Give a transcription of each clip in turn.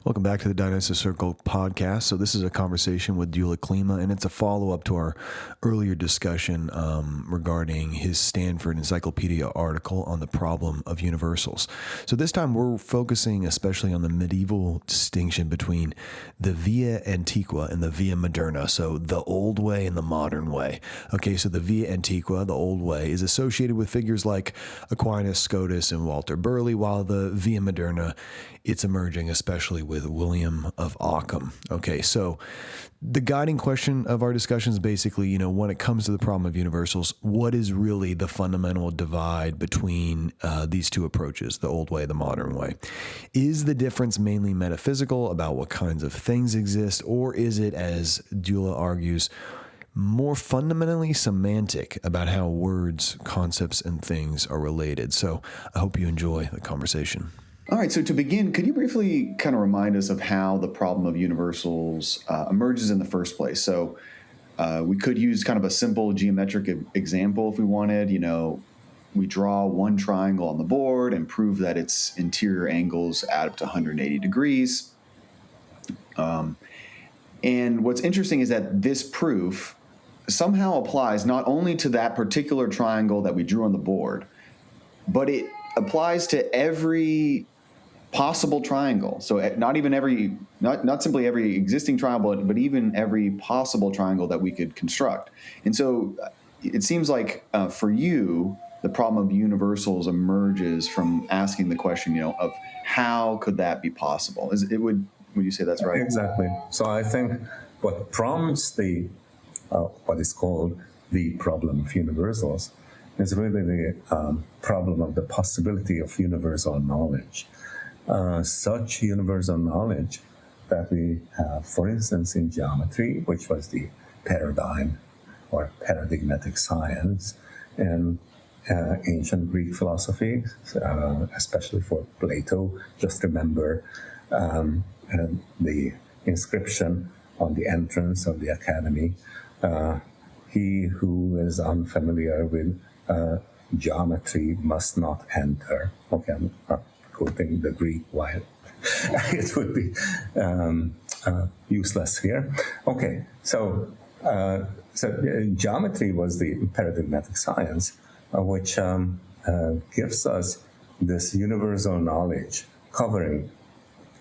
Welcome back to the Divinitas Circle podcast. So this is a conversation with Gyula Klima, and it's a follow-up to our earlier discussion regarding his Stanford Encyclopedia article on the problem of universals. So this time we're focusing especially on the medieval distinction between the via antiqua and the via moderna, so the old way and the modern way. Okay, so the via antiqua, the old way, is associated with figures like Aquinas, Scotus, and Walter Burley, while the via moderna, it's emerging especially with William of Ockham. Okay, so the guiding question of our discussion is basically, when it comes to the problem of universals, what is really the fundamental divide between these two approaches, the old way, the modern way? Is the difference mainly metaphysical about what kinds of things exist, or is it, as Gyula argues, more fundamentally semantic about how words, concepts, and things are related? So I hope you enjoy the conversation. All right, so to begin, could you briefly kind of remind us of how the problem of universals emerges in the first place? So we could use kind of a simple geometric example if we wanted. We draw one triangle on the board and prove that its interior angles add up to 180 degrees. And what's interesting is that this proof somehow applies not only to that particular triangle that we drew on the board, but it applies to every possible triangle. So not simply every existing triangle, but even every possible triangle that we could construct. And so it seems like for you, the problem of universals emerges from asking the question, of how could that be possible? Would you say that's right? Exactly. So I think what prompts what is called the problem of universals is really the problem of the possibility of universal knowledge. Such universal knowledge that we have, for instance, in geometry, which was the paradigm or paradigmatic science in ancient Greek philosophy, especially for Plato. Just remember the inscription on the entrance of the academy. He who is unfamiliar with geometry must not enter. Okay, I'm not quoting the Greek while it would be useless here. Okay, so geometry was the paradigmatic science, which gives us this universal knowledge covering,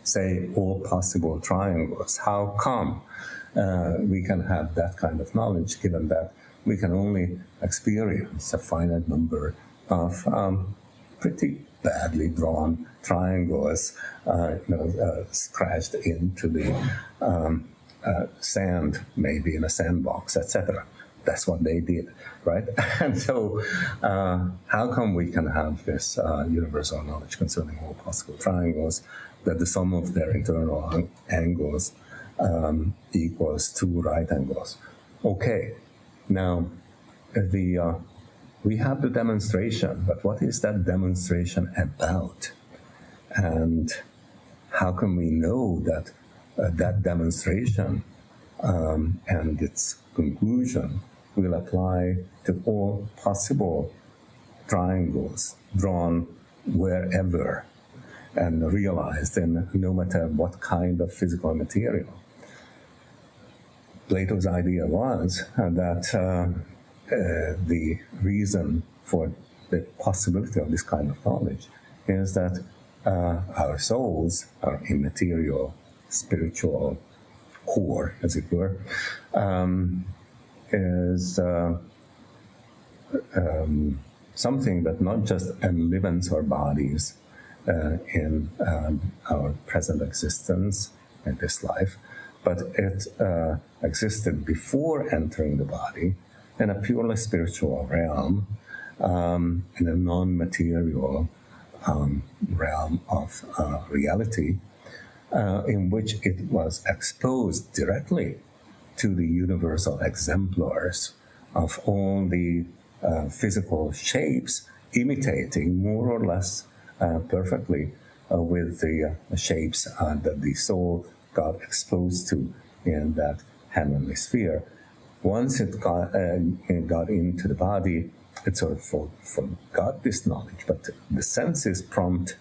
say, all possible triangles. How come we can have that kind of knowledge, given that we can only experience a finite number of pretty badly drawn triangles, scratched into the sand, maybe in a sandbox, etc. That's what they did, right? And so how come we can have this universal knowledge concerning all possible triangles, that the sum of their internal angles equals two right angles? Okay, now we have the demonstration, but what is that demonstration about? And how can we know that that demonstration and its conclusion will apply to all possible triangles drawn wherever and realized in no matter what kind of physical material? Plato's idea was that the reason for the possibility of this kind of knowledge is that our souls, our immaterial, spiritual core, as it were, is something that not just enlivens our bodies in our present existence in this life, but it existed before entering the body in a purely spiritual realm, in a non-material realm of reality, in which it was exposed directly to the universal exemplars of all the physical shapes, imitating more or less perfectly with the shapes that the soul got exposed to in that heavenly sphere. Once it got into the body, it sort of forgot this knowledge, but the senses prompt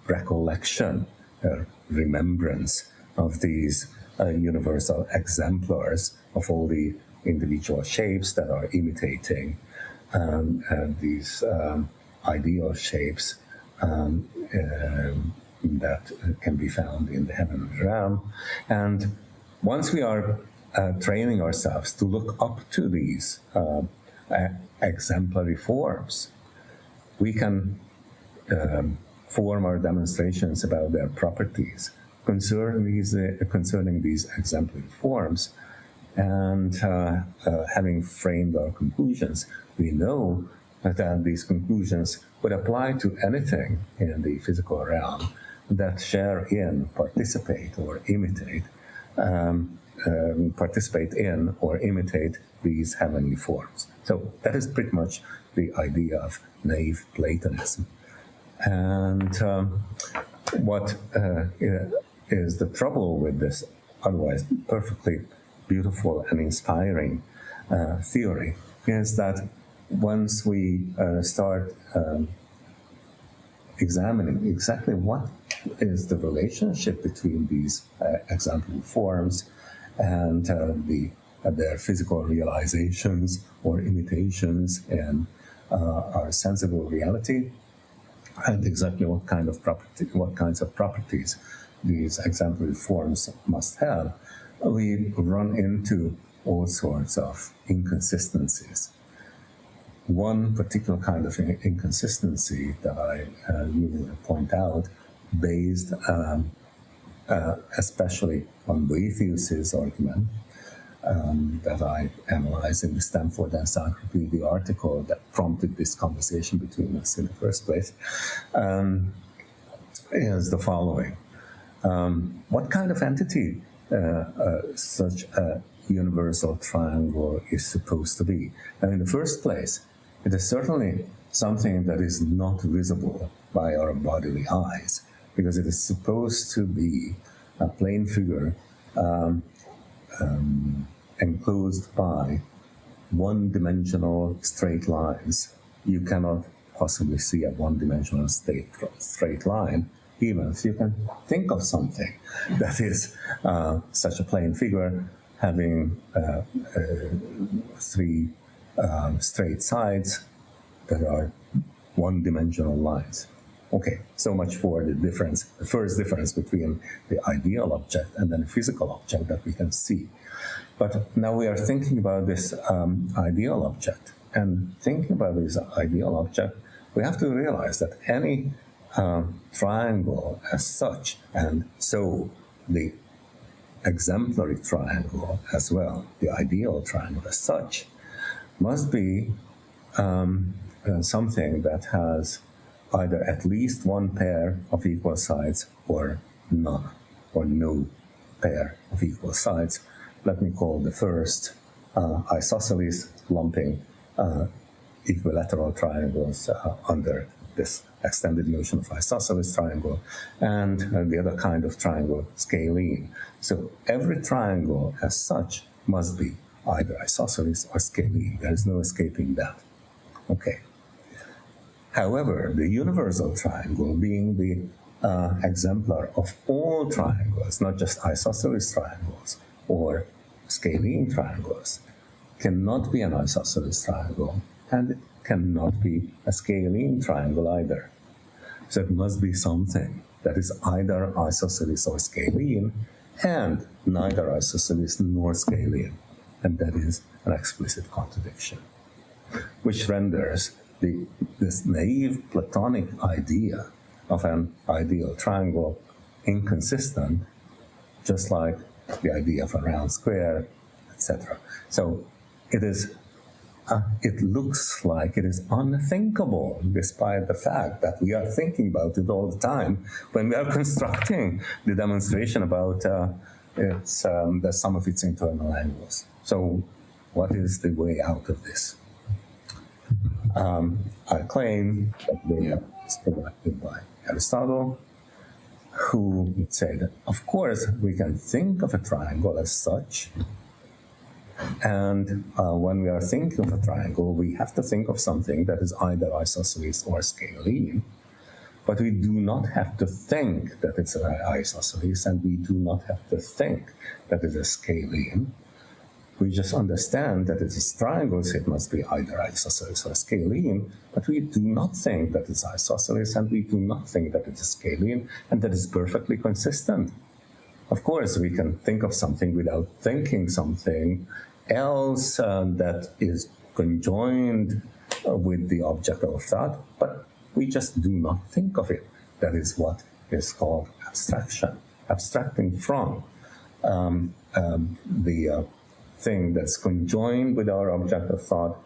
recollection, remembrance of these universal exemplars of all the individual shapes that are imitating these ideal shapes that can be found in the heavenly realm. And once we are training ourselves to look up to these exemplary forms, we can form our demonstrations about their properties concerning these exemplary forms. And having framed our conclusions, we know that these conclusions would apply to anything in the physical realm that share in, participate in or imitate these heavenly forms. So that is pretty much the idea of naive Platonism. And what is the trouble with this otherwise perfectly beautiful and inspiring theory is that once we start examining exactly what is the relationship between these exemplary forms and their physical realizations or imitations in our sensible reality, and exactly what kinds of properties these exemplary forms must have, we run into all sorts of inconsistencies. One particular kind of inconsistency that I usually point out, based especially on Boethius's argument, that I analyzed in the Stanford Encyclopedia article that prompted this conversation between us in the first place, is the following. What kind of entity such a universal triangle is supposed to be? And in the first place, it is certainly something that is not visible by our bodily eyes, because it is supposed to be a plane figure enclosed by one-dimensional straight lines. You cannot possibly see a one-dimensional straight line, even if you can think of something that is such a plane figure having three straight sides that are one-dimensional lines. Okay, so much for the first difference between the ideal object and then a physical object that we can see. But now we are thinking about this ideal object. And thinking about this ideal object, we have to realize that any triangle as such, and so the exemplary triangle as well, the ideal triangle as such, must be something that has either at least one pair of equal sides or none, or no pair of equal sides. Let me call the first isosceles, lumping equilateral triangles under this extended notion of isosceles triangle, and the other kind of triangle, scalene. So every triangle as such must be either isosceles or scalene. There is no escaping that. Okay. However, the universal triangle, being the exemplar of all triangles, not just isosceles triangles or scalene triangles, cannot be an isosceles triangle, and it cannot be a scalene triangle either. So it must be something that is either isosceles or scalene, and neither isosceles nor scalene. And that is an explicit contradiction, which renders this naive Platonic idea of an ideal triangle inconsistent, just like the idea of a round square, etc. So it looks like it is unthinkable, despite the fact that we are thinking about it all the time when we are constructing the demonstration about the sum of its internal angles. So what is the way out of this? I claim that the way is provided by Aristotle, who would say that, of course, we can think of a triangle as such, and when we are thinking of a triangle, we have to think of something that is either isosceles or scalene. But we do not have to think that it's an isosceles, and we do not have to think that it's a scalene. We just understand that it's a triangle, so it must be either isosceles or scalene, but we do not think that it's isosceles, and we do not think that it's a scalene, and that is perfectly consistent. Of course, we can think of something without thinking something else that is conjoined with the object of thought, but we just do not think of it. That is what is called abstraction, abstracting from the thing that's conjoined with our object of thought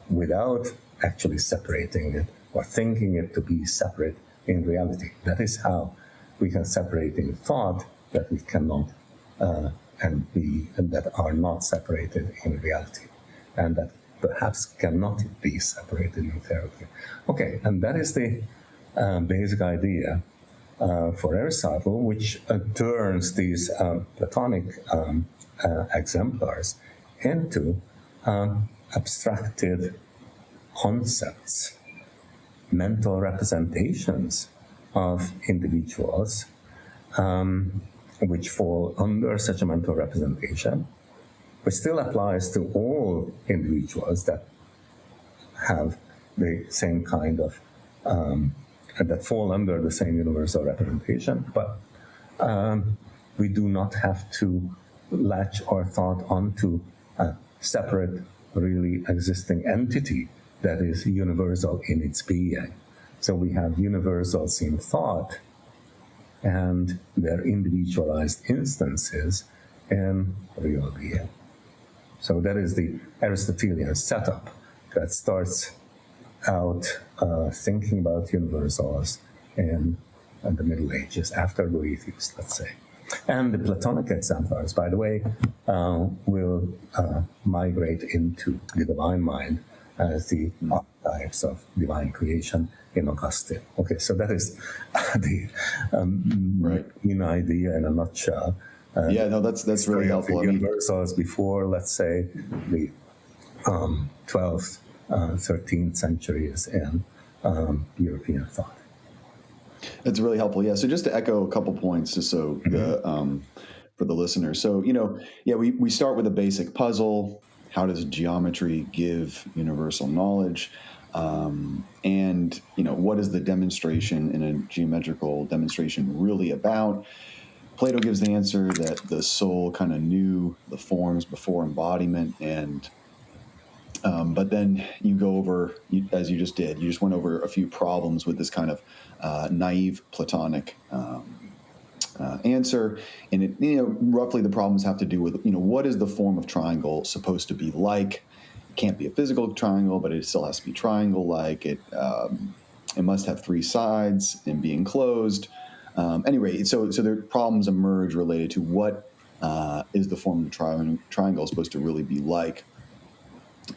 without actually separating it or thinking it to be separate in reality. That is how we can separate in thought that we cannot and that are not separated in reality, and that perhaps cannot be separated in theory. Okay, and that is the basic idea for Aristotle, which turns these Platonic exemplars into abstracted concepts, mental representations of individuals, which fall under such a mental representation, which still applies to all individuals that have the same kind of, that fall under the same universal representation, but we do not have to latch our thought onto a separate, really existing entity that is universal in its being. So we have universals in thought and their individualized instances in real being. So that is the Aristotelian setup that starts out thinking about universals in the Middle Ages, after Boethius, let's say. And the Platonic exemplars, by the way, will migrate into the divine mind as the archetypes of divine creation in Augustine. Okay, so that is the main idea in a nutshell. That's really helpful. The universals before, let's say, the 12th, 13th centuries in European thought. That's really helpful. Yeah. So just to echo a couple points, just so for the listeners. So we start with a basic puzzle. How does geometry give universal knowledge? And what is the demonstration in a geometrical demonstration really about? Plato gives the answer that the soul kind of knew the forms before embodiment, and but then you go over, as you just did, you just went over a few problems with this kind of naive Platonic answer, and it, roughly the problems have to do with what is the form of triangle supposed to be like? It can't be a physical triangle, but it still has to be triangle-like. It must have three sides and be enclosed. Anyway, so the problems emerge related to what is the form of the triangle supposed to really be like.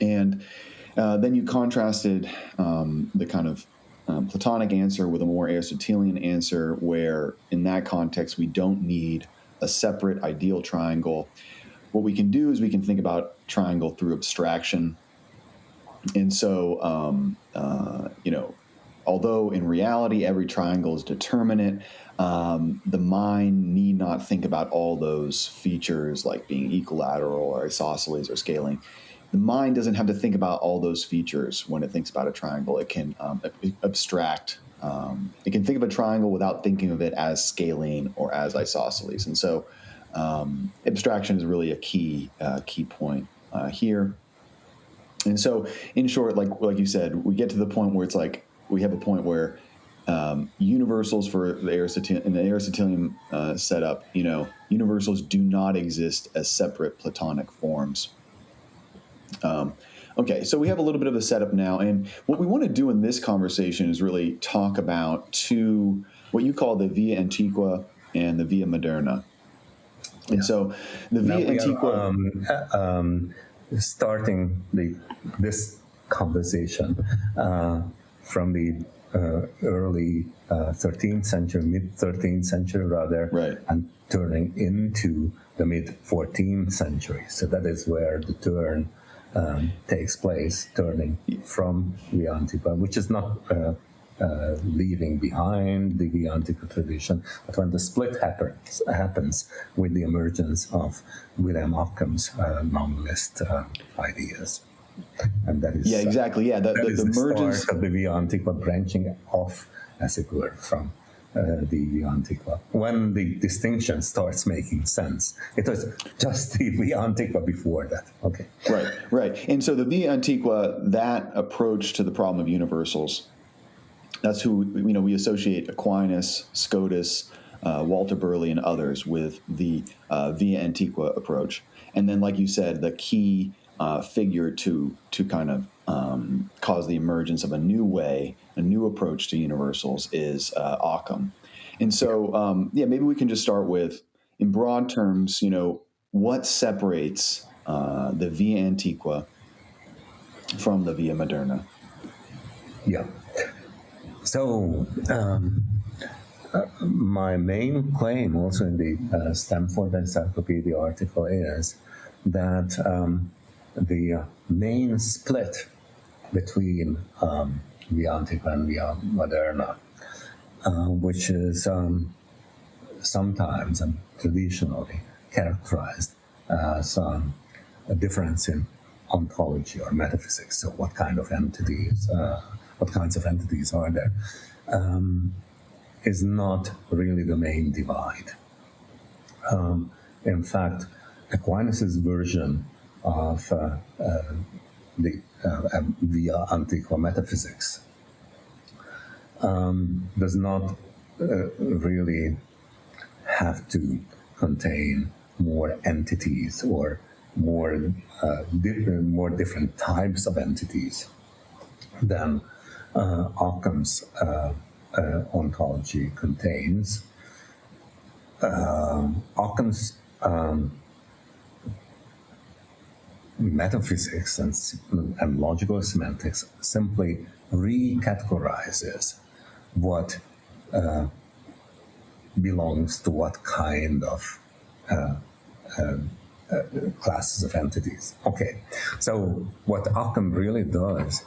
And then you contrasted the kind of Platonic answer with a more Aristotelian answer, where in that context we don't need a separate ideal triangle. What we can do is we can think about triangle through abstraction. And so, although in reality every triangle is determinate, the mind need not think about all those features like being equilateral or isosceles or scaling. The mind doesn't have to think about all those features when it thinks about a triangle. It can abstract. It can think of a triangle without thinking of it as scalene or as isosceles. And so abstraction is really a key point here. And so, in short, like you said, we get to the point where it's like we have a point where universals for the Aristotelian setup, universals do not exist as separate Platonic forms. Okay, so we have a little bit of a setup now, and what we want to do in this conversation is really talk about two, what you call the via antiqua and the via moderna. And so the via antiqua... starting this conversation from the early 13th century, mid-13th century rather, right, and turning into the mid-14th century. So that is where the turn takes place, turning from the antiqua, which is not leaving behind the antiqua tradition, but when the split happens with the emergence of William of Ockham's nominalist ideas. And that is exactly. that is the mergence start of the Via Antiqua branching off, as it were, from the Via Antiqua. When the distinction starts making sense, it was just the Via Antiqua before that. Okay. Right. And so the Via Antiqua, that approach to the problem of universals, that's who we associate Aquinas, Scotus, Walter Burley, and others with the Via Antiqua approach. And then, like you said, the key figure to kind of cause the emergence of a new way, a new approach to universals is Ockham. And so, maybe we can just start with, in broad terms, what separates the Via Antiqua from the Via Moderna? Yeah. So, my main claim also in the Stanford Encyclopedia article is that the main split between Via Antiqua and Via Moderna, which is sometimes and traditionally characterized as a difference in ontology or metaphysics. So, what kinds of entities are there? Is not really the main divide. In fact, Aquinas' version of the Via Antiqua metaphysics does not really have to contain more entities or more different types of entities than Occam's ontology contains. Occam's metaphysics and logical semantics simply recategorizes what belongs to what kind of classes of entities. Okay, so what Occam really does,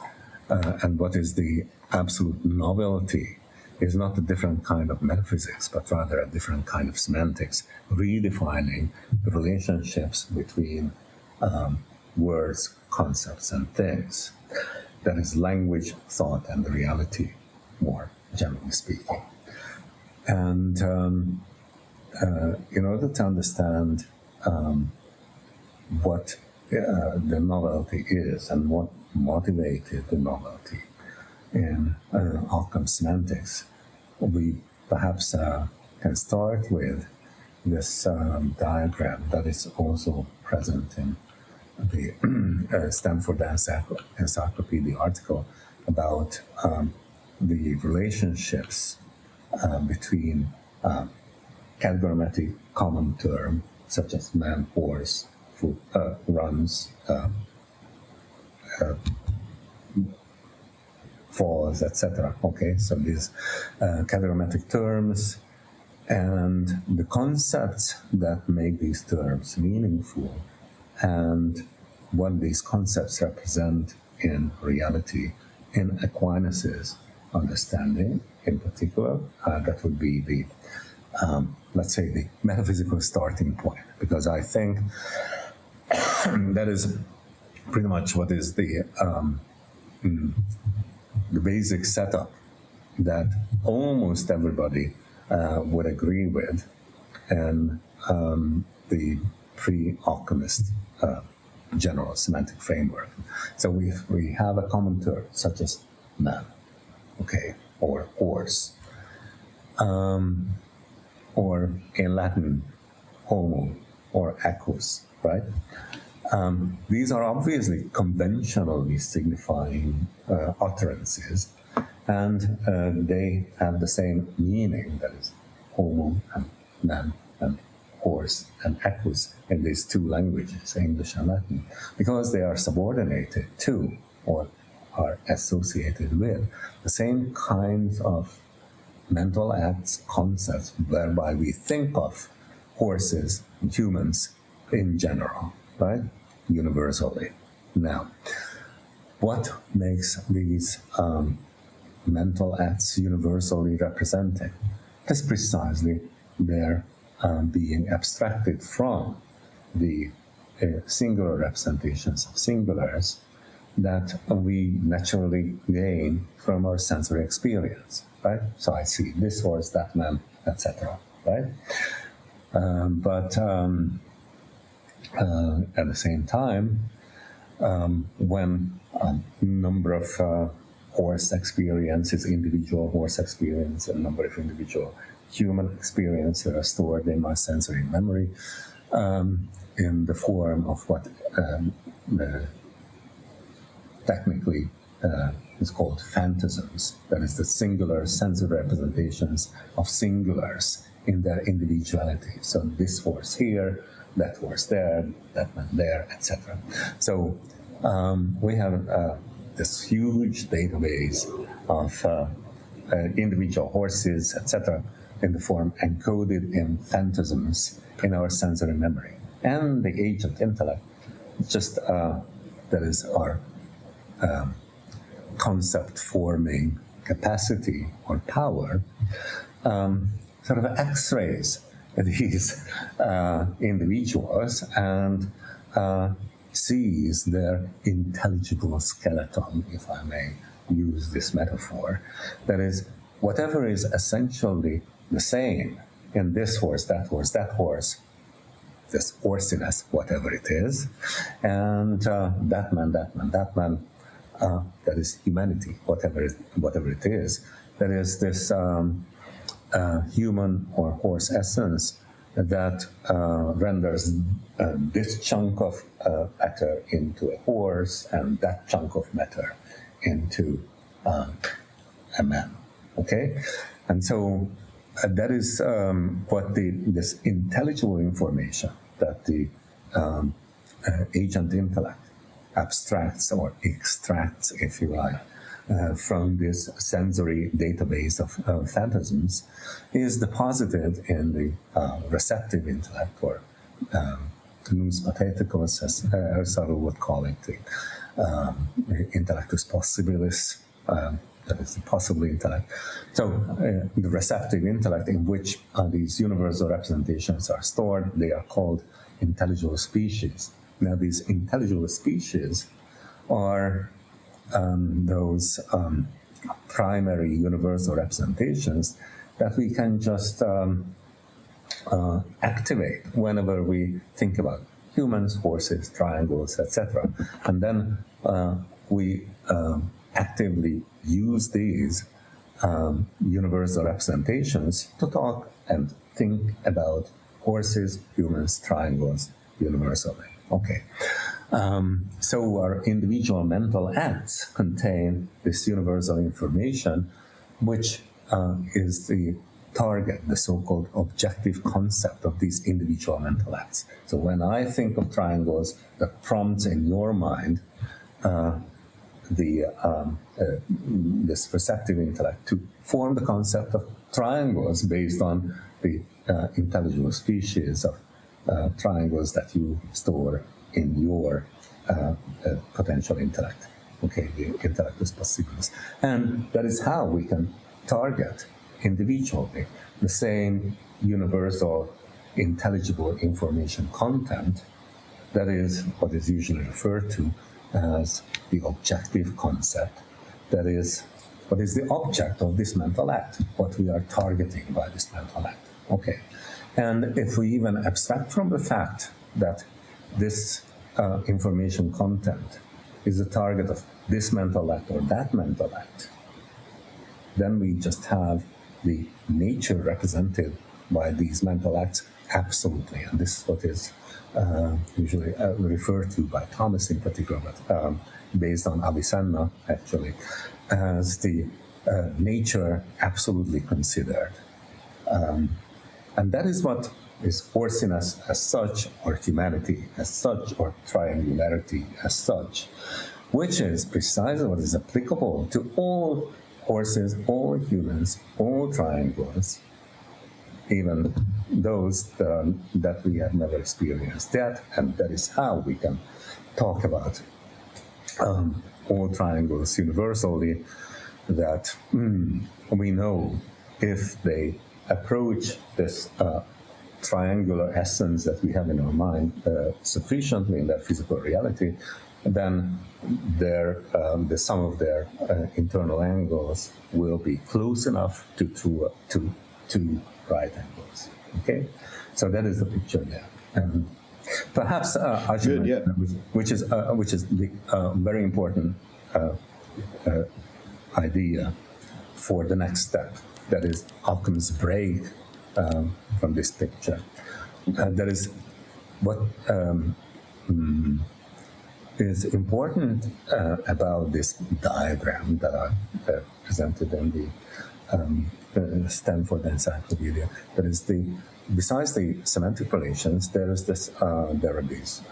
and what is the absolute novelty, is not a different kind of metaphysics, but rather a different kind of semantics, redefining the relationships between words, concepts, and things. That is language, thought, and reality, more generally speaking. And in order to understand what the novelty is and what motivated the novelty in Occam semantics, we perhaps can start with this diagram that is also present in the Stanford Encyclopedia article about the relationships between categorical common term such as man, horse, food, runs, falls, etc. Okay, so these categorical terms and the concepts that make these terms meaningful, and what these concepts represent in reality in Aquinas' understanding, in particular, that would be the, let's say, the metaphysical starting point, because I think that is pretty much what is the basic setup that almost everybody would agree with, and the pre-Occamist general semantic framework. So we have a common term such as man, okay, or horse, or in Latin, homo, or equus, right? These are obviously conventionally signifying utterances, and they have the same meaning, that is, homo and man and horse and equus in these two languages, English and Latin, because they are subordinated to or are associated with the same kinds of mental acts, concepts, whereby we think of horses and humans in general, right? Universally. Now, what makes these mental acts universally representing. That's precisely their being abstracted from the singular representations of singulars that we naturally gain from our sensory experience, right? So I see this horse, that man, etc., right? But at the same time, when a number of horse experiences, individual horse experience, a number of individual human experiences are stored in my sensory memory in the form of what technically is called phantasms. That is the singular sensory representations of singulars in their individuality. So this horse here, that horse there, that man there, etc. So we have this huge database of individual horses, etc., in the form encoded in phantasms in our sensory memory. And the agent intellect, just that is our concept-forming capacity or power, sort of x-rays these individuals and sees their intelligible skeleton, if I may use this metaphor. That is, whatever is essentially the same in this horse, that horse, that horse, this horsiness, whatever it is, and that man, that man, that man, that is humanity, whatever it is, that is this human or horse essence that renders this chunk of matter into a horse and that chunk of matter into a man. Okay, and so that is what this intelligible information that the agent intellect abstracts or extracts, if you like, from this sensory database of phantasms is deposited in the receptive intellect, or nous patheticus, as Aristotle would call it, the intellectus possibilis, that is the possible intellect. So the receptive intellect in which these universal representations are stored, they are called intelligible species. Now these intelligible species are those primary universal representations that we can just activate whenever we think about humans, horses, triangles, etc. And then we actively use these universal representations to talk and think about horses, humans, triangles universally. Okay. So our individual mental acts contain this universal information, which is the target, the so-called objective concept of these individual mental acts. So when I think of triangles, that prompts in your mind this perceptive intellect to form the concept of triangles based on the intelligible species of triangles that you store in your potential intellect. Okay, the intellectus possibilis. And that is how we can target individually the same universal intelligible information content that is what is usually referred to as the objective concept. That is what is the object of this mental act, what we are targeting by this mental act. Okay. And if we even abstract from the fact that this information content is the target of this mental act or that mental act, then we just have the nature represented by these mental acts absolutely. And this is what is usually referred to by Thomas in particular, but based on Avicenna actually, as the nature absolutely considered. And that is what is horsiness as such, or humanity as such, or triangularity as such, which is precisely what is applicable to all horses, all humans, all triangles, even those that we have never experienced yet. And that is how we can talk about all triangles universally that we know if they approach this triangular essence that we have in our mind sufficiently in their physical reality, then the sum of their internal angles will be close enough to two right angles. Okay, so that is the picture there. Perhaps I should mention, which is the very important idea for the next step. That is Occam's break from this picture. That is what is important about this diagram that I presented in the Stanford Encyclopedia. That is besides the semantic relations, there are these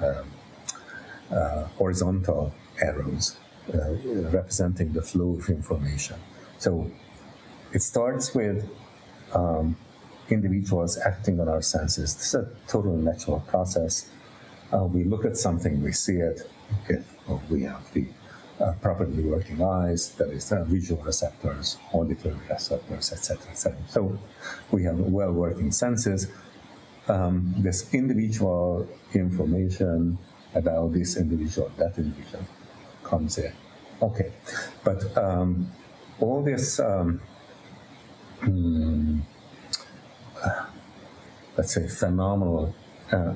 horizontal arrows representing the flow of information. So it starts with individuals acting on our senses. This is a totally natural process. We look at something, we see it. If we have the properly working eyes, that is visual receptors, auditory receptors, etc., etc. So we have well-working senses. This individual information about this individual, that individual, comes in. Okay, but all this, let's say, phenomenal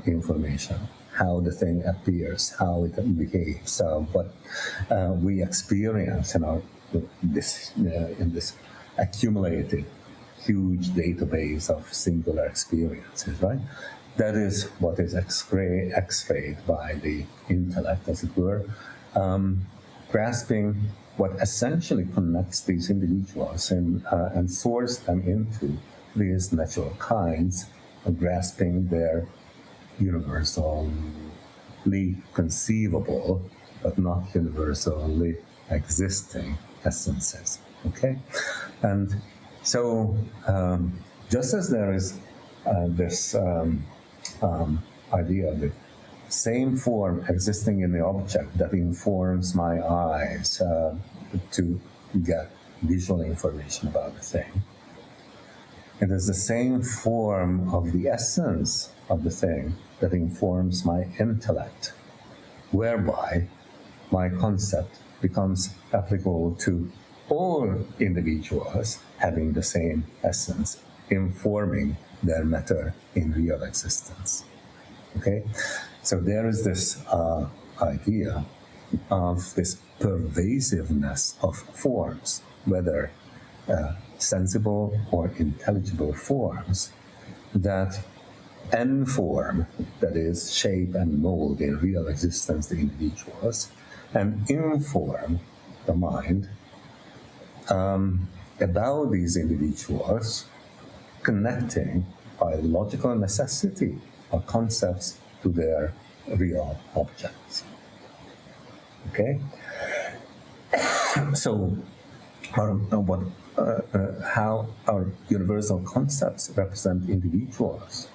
information, how the thing appears, how it behaves, what we experience in this accumulated huge database of singular experiences, right? That is what is x-rayed by the intellect, as it were, grasping what essentially connects these individuals and sorts them into these natural kinds, grasping their universally conceivable, but not universally existing essences. Okay? And so, just as there is this idea of the same form existing in the object that informs my eyes to get visual information about the thing, it is the same form of the essence of the thing that informs my intellect, whereby my concept becomes applicable to all individuals having the same essence, informing their matter in real existence. Okay? So there is this idea of this pervasiveness of forms, whether sensible or intelligible forms, that inform, that is, shape and mold in real existence the individuals, and inform the mind about these individuals, connecting by logical necessity or concepts to their real objects. Okay? So, how our universal concepts represent individuals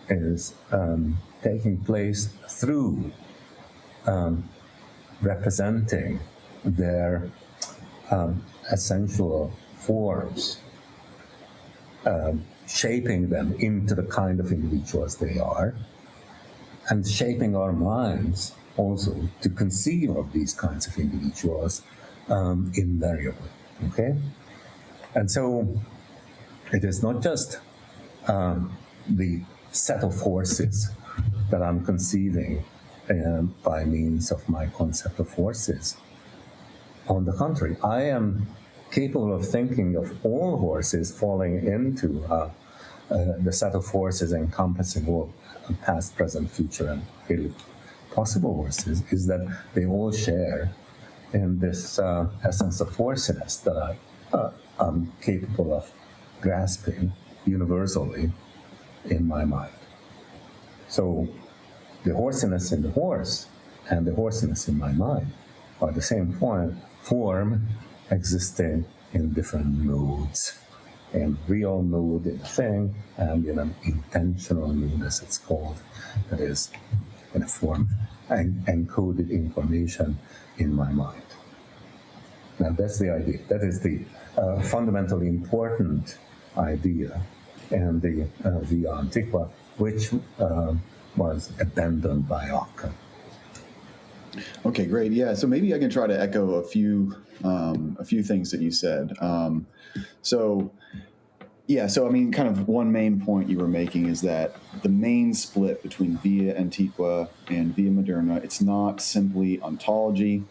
is taking place through representing their essential forms, shaping them into the kind of individuals they are, and shaping our minds also to conceive of these kinds of individuals invariably. Okay? And so it is not just the set of forces that I'm conceiving by means of my concept of forces. On the contrary, I am capable of thinking of all forces falling into the set of forces encompassing all past, present, future, and really possible forces, is that they all share in this essence of forciness that I'm capable of grasping universally in my mind. So the horsiness in the horse and the horsiness in my mind are the same form existing in different modes. In real mood in a thing, and in an intentional mood, as it's called, that is, in a form of encoded information in my mind. Now that's the idea. That is the fundamentally important idea, and the via antiqua, which was abandoned by Ockham. Okay, great. Yeah, so maybe I can try to echo a few things that you said. So I mean, kind of one main point you were making is that the main split between via antiqua and via moderna, it's not simply ontology.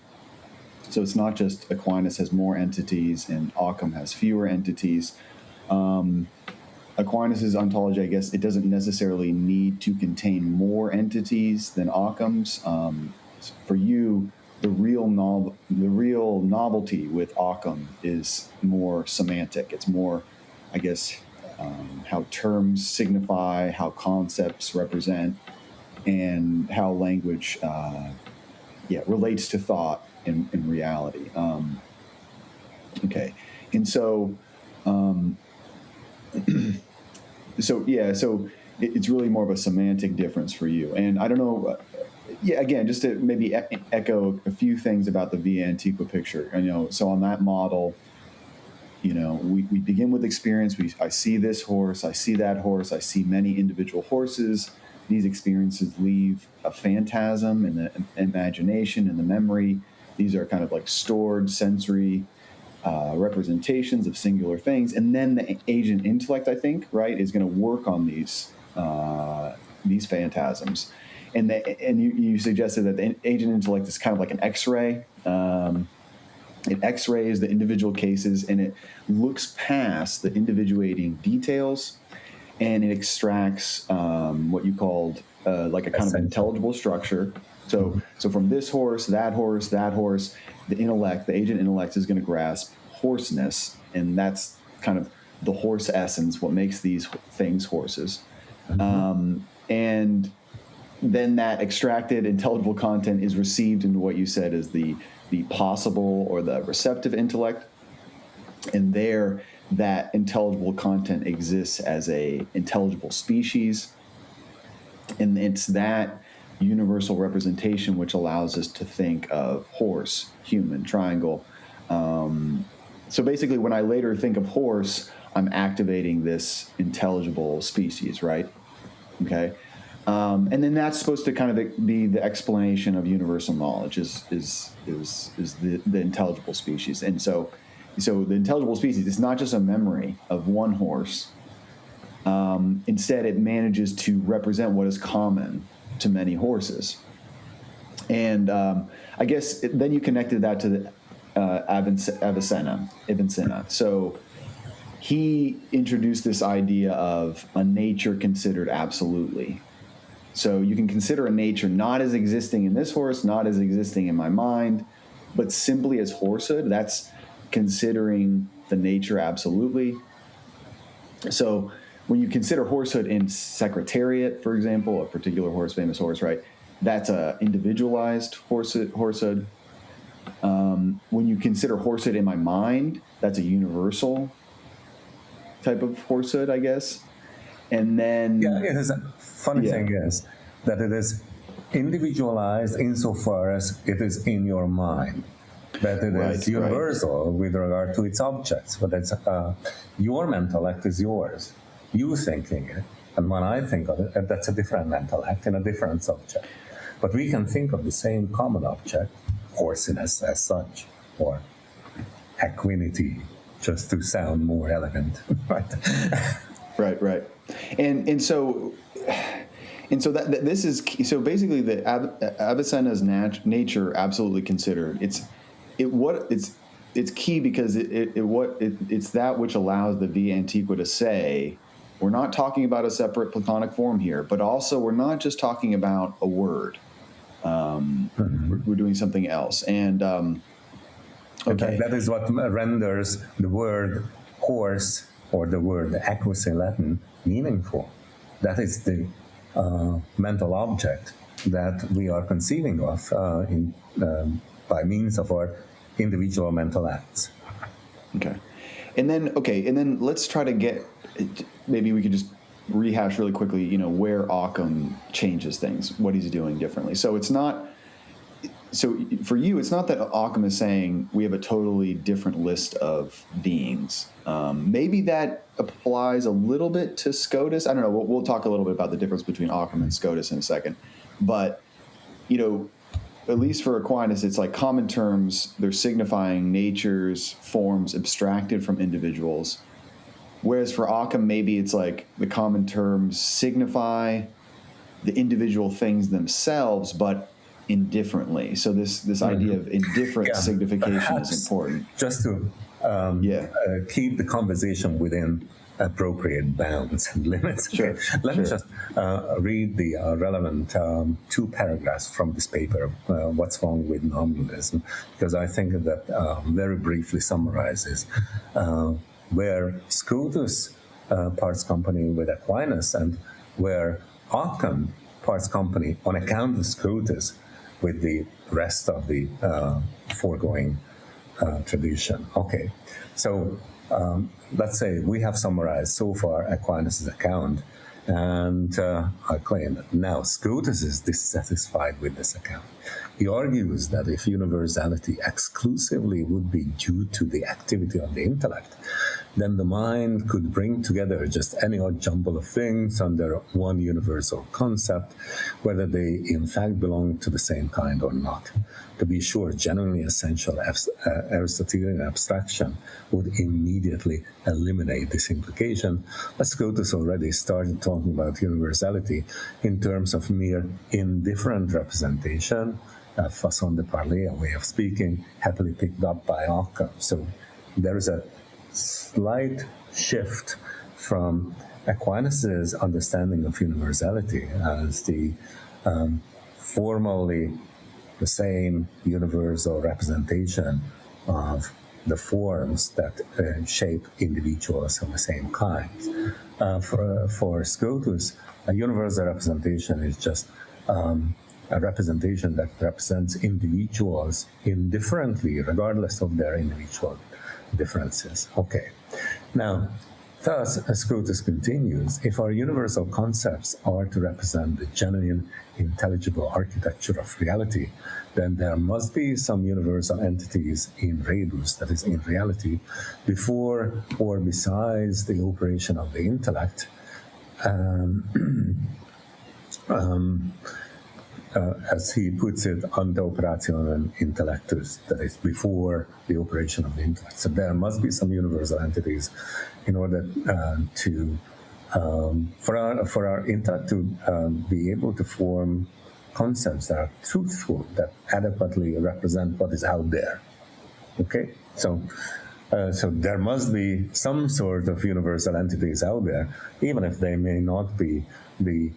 So it's not just Aquinas has more entities and Ockham has fewer entities. Aquinas' ontology, I guess, it doesn't necessarily need to contain more entities than Ockham's. For you, the real novelty with Ockham is more semantic. It's more, I guess, how terms signify, how concepts represent, and how language, relates to thought in reality. Okay, and so, so it's really more of a semantic difference for you. And I don't know. Again, just to maybe echo a few things about the via antiqua picture. So on that model, we begin with experience. I see this horse, I see that horse, I see many individual horses. These experiences leave a phantasm in the imagination and the memory. These are kind of like stored sensory representations of singular things. And then the agent intellect, I think, right, is going to work on these phantasms. And you suggested that the agent intellect is kind of like an X-ray. It X-rays the individual cases, and it looks past the individuating details, and it extracts what you called like a kind of intelligible structure. So from this horse, that horse, the agent intellect is going to grasp horseness, and that's kind of the horse essence, what makes these things horses. And then that extracted intelligible content is received into what you said is the possible or the receptive intellect. And there, that intelligible content exists as a intelligible species. And it's that universal representation which allows us to think of horse, human, triangle. So basically, when I later think of horse, I'm activating this intelligible species, right? Okay. And then that's supposed to kind of be the explanation of universal knowledge is the intelligible species. And so the intelligible species is not just a memory of one horse. Instead, it manages to represent what is common to many horses. And I guess then you connected that to the Avicenna. So he introduced this idea of a nature considered absolutely. So you can consider a nature not as existing in this horse, not as existing in my mind, but simply as horsehood. That's considering the nature absolutely. So when you consider horsehood in Secretariat, for example, a particular horse, famous horse, right? That's a individualized horsehood. When you consider horsehood in my mind, that's a universal type of horsehood, I guess. And then it is a funny thing is that it is individualized insofar as it is in your mind. That it is universal with regard to its objects, but it's your intellect is yours. You thinking it, and when I think of it, that's a different intellect in a different subject. But we can think of the same common object, horsiness as such, or equinity, just to sound more elegant, right? Right. And so that this is so basically the Avicenna's nature absolutely considered. It's key because it's that which allows the via antiqua to say we're not talking about a separate Platonic form here, but also we're not just talking about a word. We're doing something else, and okay, that is what renders the word horse or the word equus in Latin meaningful. That is the mental object that we are conceiving of by means of our individual mental acts. Okay, and then let's try to get. Maybe we could just rehash really quickly. Where Ockham changes things, what he's doing differently. So it's not. so for you, it's not that Occam is saying we have a totally different list of beings. Maybe that applies a little bit to Scotus. I don't know. We'll talk a little bit about the difference between Occam and Scotus in a second. But, at least for Aquinas, it's like common terms. They're signifying natures, forms abstracted from individuals. Whereas for Occam, maybe it's like the common terms signify the individual things themselves, but indifferently. So this idea of indifferent signification is important. Just to keep the conversation within appropriate bounds and limits. Sure. Okay. Let me just read the relevant 2 paragraphs from this paper, What's Wrong with Nominalism, because I think that very briefly summarizes where Scotus parts company with Aquinas and where Occam parts company on account of Scotus with the rest of the foregoing tradition. Okay, so let's say we have summarized so far Aquinas' account, and I claim that now Scotus is dissatisfied with this account. He argues that if universality exclusively would be due to the activity of the intellect, then the mind could bring together just any odd jumble of things under one universal concept, whether they in fact belong to the same kind or not. To be sure, genuinely essential Aristotelian abstraction would immediately eliminate this implication, but Scotus already started talking about universality in terms of mere indifferent representation, façon de parler, a way of speaking, happily picked up by Occam. So there is a slight shift from Aquinas' understanding of universality as the formally the same universal representation of the forms that shape individuals of the same kind. For Scotus, a universal representation is just a representation that represents individuals indifferently, regardless of their individual differences. Okay. Now, thus, as Scotus continues, if our universal concepts are to represent the genuine, intelligible architecture of reality, then there must be some universal entities in rebus, that is, in reality, before or besides the operation of the intellect, as he puts it, ante operationem intellectus, that is, before the operation of the intellect. So there must be some universal entities in order for our intellect to be able to form concepts that are truthful, that adequately represent what is out there. Okay? So there must be some sort of universal entities out there, even if they may not be the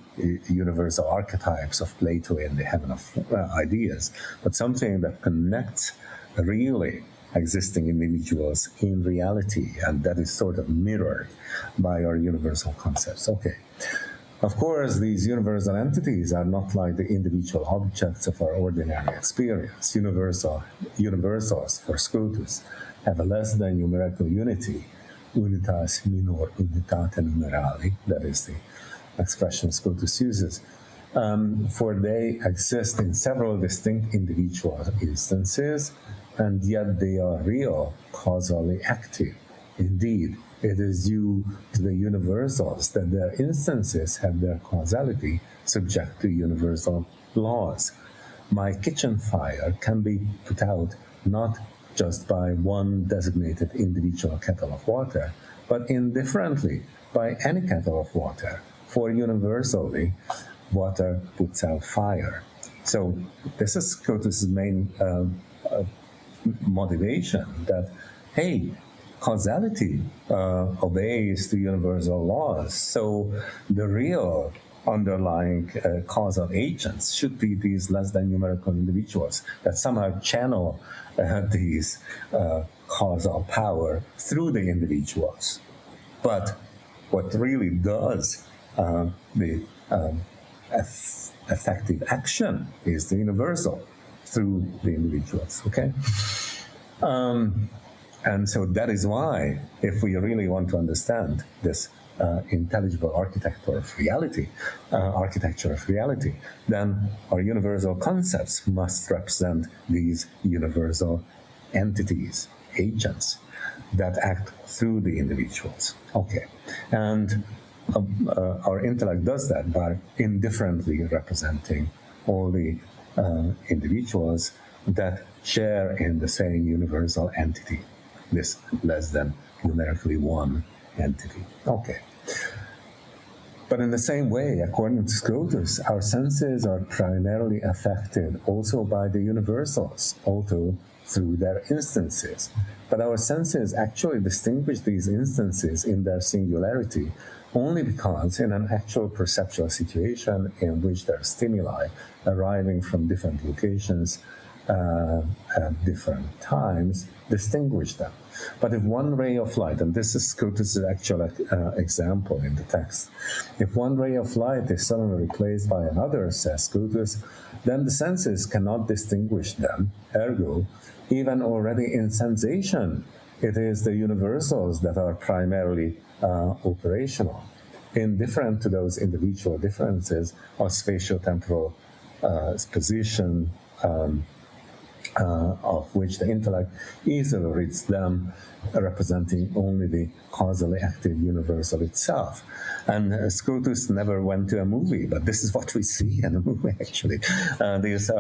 universal archetypes of Plato in the heaven of ideas, but something that connects really existing individuals in reality, and that is sort of mirrored by our universal concepts. Okay. Of course, these universal entities are not like the individual objects of our ordinary experience. Universals, for Scotus, have a less than numerical unity, unitas minor unitate numerali, that is the expression Scotus uses, for they exist in several distinct individual instances, and yet they are real, causally active. Indeed, it is due to the universals that their instances have their causality subject to universal laws. My kitchen fire can be put out not just by one designated individual kettle of water, but indifferently by any kettle of water, for universally water puts out fire. So this is Scotus' main motivation, that, hey, causality obeys to universal laws, so the real underlying causal agents should be these less than numerical individuals that somehow channel these causal power through the individuals. But what really does the effective action is the universal through the individuals, okay? And so that is why, if we really want to understand this intelligible architecture of reality, then our universal concepts must represent these universal entities, agents that act through the individuals. Okay, and our intellect does that by indifferently representing all the individuals that share in the same universal entity, this less than numerically one entity. Okay. But in the same way, according to Scotus, our senses are primarily affected also by the universals, although through their instances. But our senses actually distinguish these instances in their singularity only because in an actual perceptual situation in which there are stimuli arriving from different locations at different times, distinguish them. But if one ray of light, and this is Scotus' actual example in the text, if one ray of light is suddenly replaced by another, says Scotus, then the senses cannot distinguish them. Ergo, even already in sensation, it is the universals that are primarily operational, indifferent to those individual differences of spatio-temporal position, of which the intellect easily reads them, representing only the causally active universal itself. And Scotus never went to a movie, but this is what we see in a movie, actually. These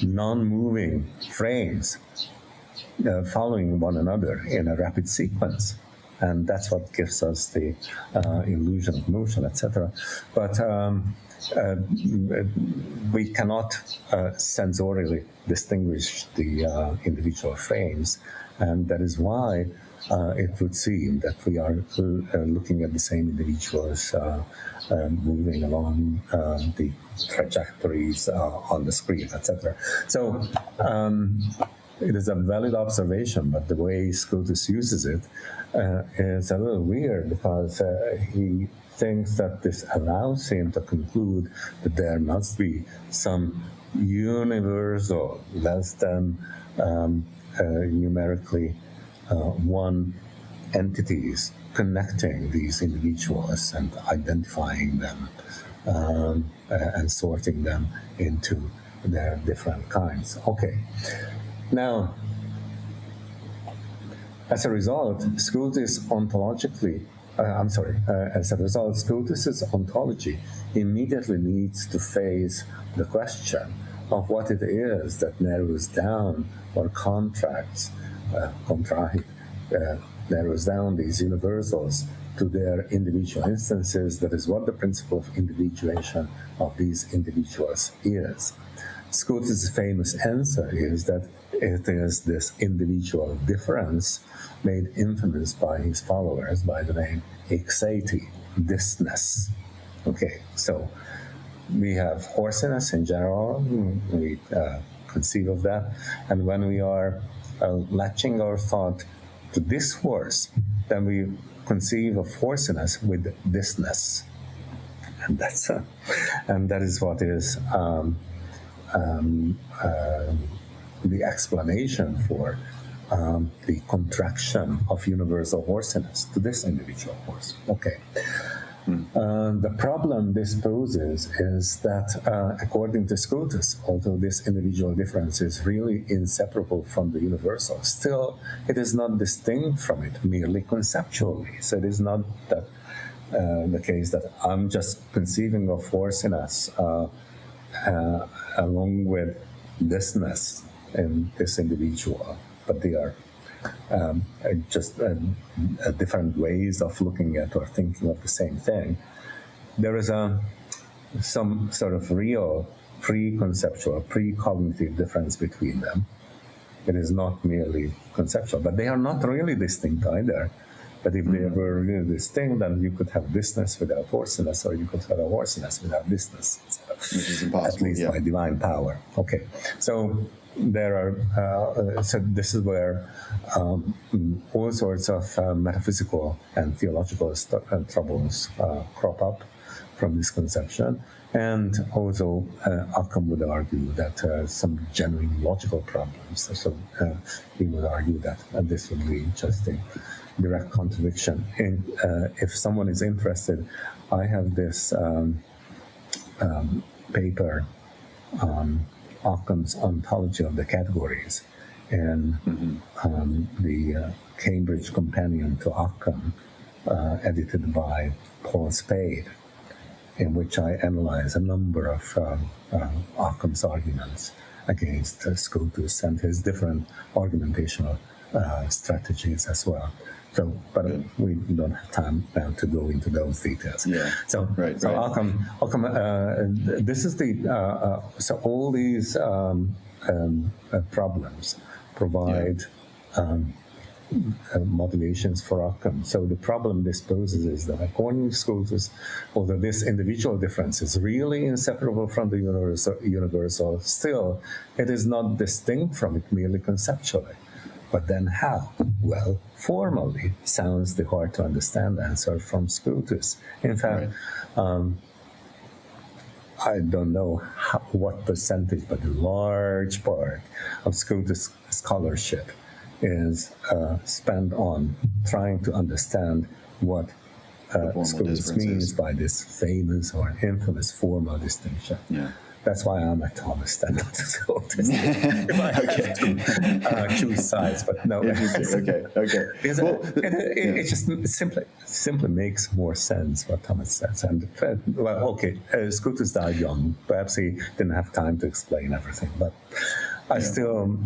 non-moving frames following one another in a rapid sequence. And that's what gives us the illusion of motion, etc. But we cannot sensorially distinguish the individual frames, and that is why it would seem that we are looking at the same individuals moving along the trajectories on the screen, etc. So it is a valid observation, but the way Scotus uses it is a little weird, because he thinks that this allows him to conclude that there must be some universal, less than numerically one entities connecting these individuals and identifying them and sorting them into their different kinds. Okay. Now, as a result, Scotus ontologically as a result, Scotus's ontology immediately needs to face the question of what it is that narrows down or narrows down these universals to their individual instances. That is what the principle of individuation of these individuals is. Scotus' famous answer is that it is this individual difference made infamous by his followers by the name ixity, thisness. Okay, so we have horsiness in general, we conceive of that, and when we are latching our thought to this horse, then we conceive of horsiness with thisness, and that is what is the explanation for the contraction of universal horsiness to this individual horse. Okay. The problem this poses is that, according to Scotus, although this individual difference is really inseparable from the universal, still it is not distinct from it merely conceptually. So it is not that the case that I'm just conceiving of horsiness along with thisness in this individual, but they are just different ways of looking at or thinking of the same thing. There is some sort of real pre-conceptual, pre-cognitive difference between them. It is not merely conceptual, but they are not really distinct either. But if they were really distinct, then you could have thisness without horsiness, or you could have a horsiness without thisness, which is impossible, at least by divine power. Okay, so there are. So this is where all sorts of metaphysical and theological troubles crop up from this conception, And also, Ockham would argue that some genuine logical problems. So he would argue that this would be just a direct contradiction. And if someone is interested, I have this paper on Occam's ontology of the categories, and the Cambridge Companion to Occam, edited by Paul Spade, in which I analyze a number of Occam's arguments against Scotus and his different argumentational strategies as well. So, but we don't have time now to go into those details. Yeah. So, Occam, this is the so all these problems provide motivations for Occam. So the problem this poses is that according to Scotus, although this individual difference is really inseparable from the universal, still it is not distinct from it merely conceptually. But then how? Well, formally sounds the hard to understand answer from Scotus. In fact, I don't know what percentage, but a large part of Scotus scholarship is spent on trying to understand what Scotus means by this famous or infamous formal distinction. Yeah. That's why I'm a Thomist and not a Scotus. If I have to choose sides, but no. Okay. It just simply makes more sense what Thomas says. And Scotus died young. Perhaps he didn't have time to explain everything, but I still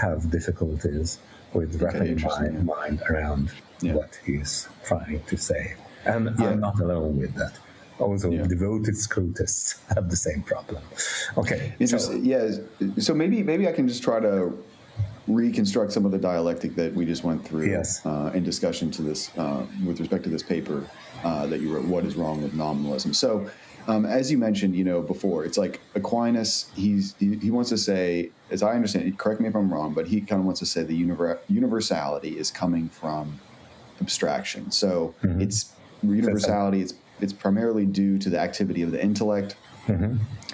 have difficulties with wrapping my mind around what he's trying to say. And I'm not alone with that. Also, devoted Scotists have the same problem. Okay. So maybe I can just try to reconstruct some of the dialectic that we just went through in discussion to this with respect to this paper that you wrote, What is Wrong with Nominalism? So as you mentioned, before, it's like Aquinas, he wants to say, as I understand it, correct me if I'm wrong, but he kind of wants to say the universality is coming from abstraction. So it's universality, it's primarily due to the activity of the intellect.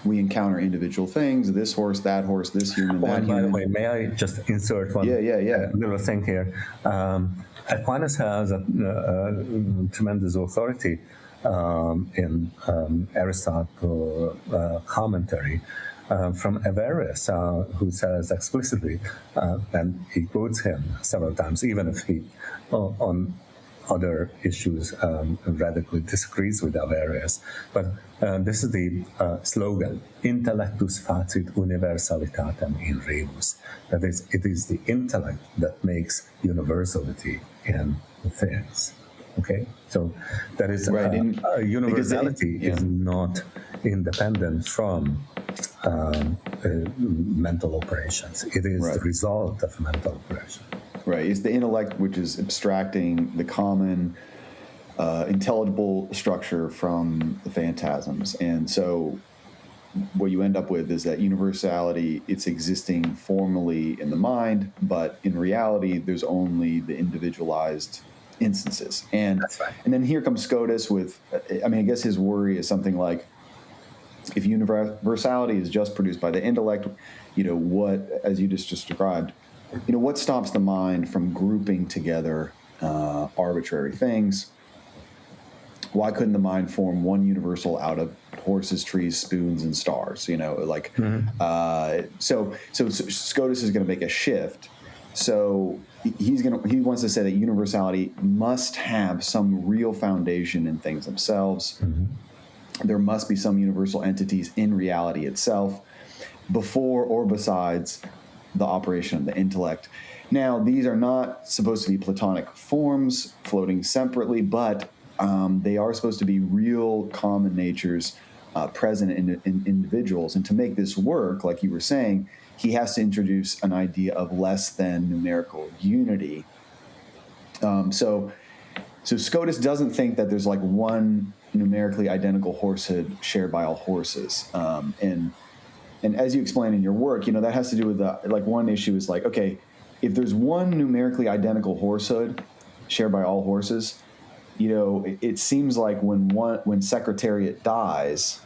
We encounter individual things, this horse, that horse, this human, that human. By the way, may I just insert one little thing here? Aquinas has a tremendous authority in Aristotle commentary from Averroes, who says explicitly, and he quotes him several times, even if he on other issues radically disagrees with Averroes. But this is the slogan, intellectus facit universalitatem in rebus. That is, it is the intellect that makes universality in things. Okay? So that is, universality is not independent from mental operations. It is the result of mental operation. Right. It's the intellect which is abstracting the common, intelligible structure from the phantasms. And so what you end up with is that universality, it's existing formally in the mind, but in reality, there's only the individualized instances. And and then here comes Scotus with, I guess his worry is something like, if universality is just produced by the intellect, what, as you just described, what stops the mind from grouping together arbitrary things? Why couldn't the mind form one universal out of horses, trees, spoons, and stars? So Scotus is going to make a shift. So he wants to say that universality must have some real foundation in things themselves. There must be some universal entities in reality itself, before or besides the operation of the intellect. Now, these are not supposed to be Platonic forms floating separately, but they are supposed to be real common natures present in individuals. And to make this work, like you were saying, he has to introduce an idea of less than numerical unity. So Scotus doesn't think that there's like one numerically identical horsehead shared by all horses. And as you explain in your work, that has to do with one issue is like, okay, if there's one numerically identical horsehood shared by all horses, it seems like when Secretariat dies,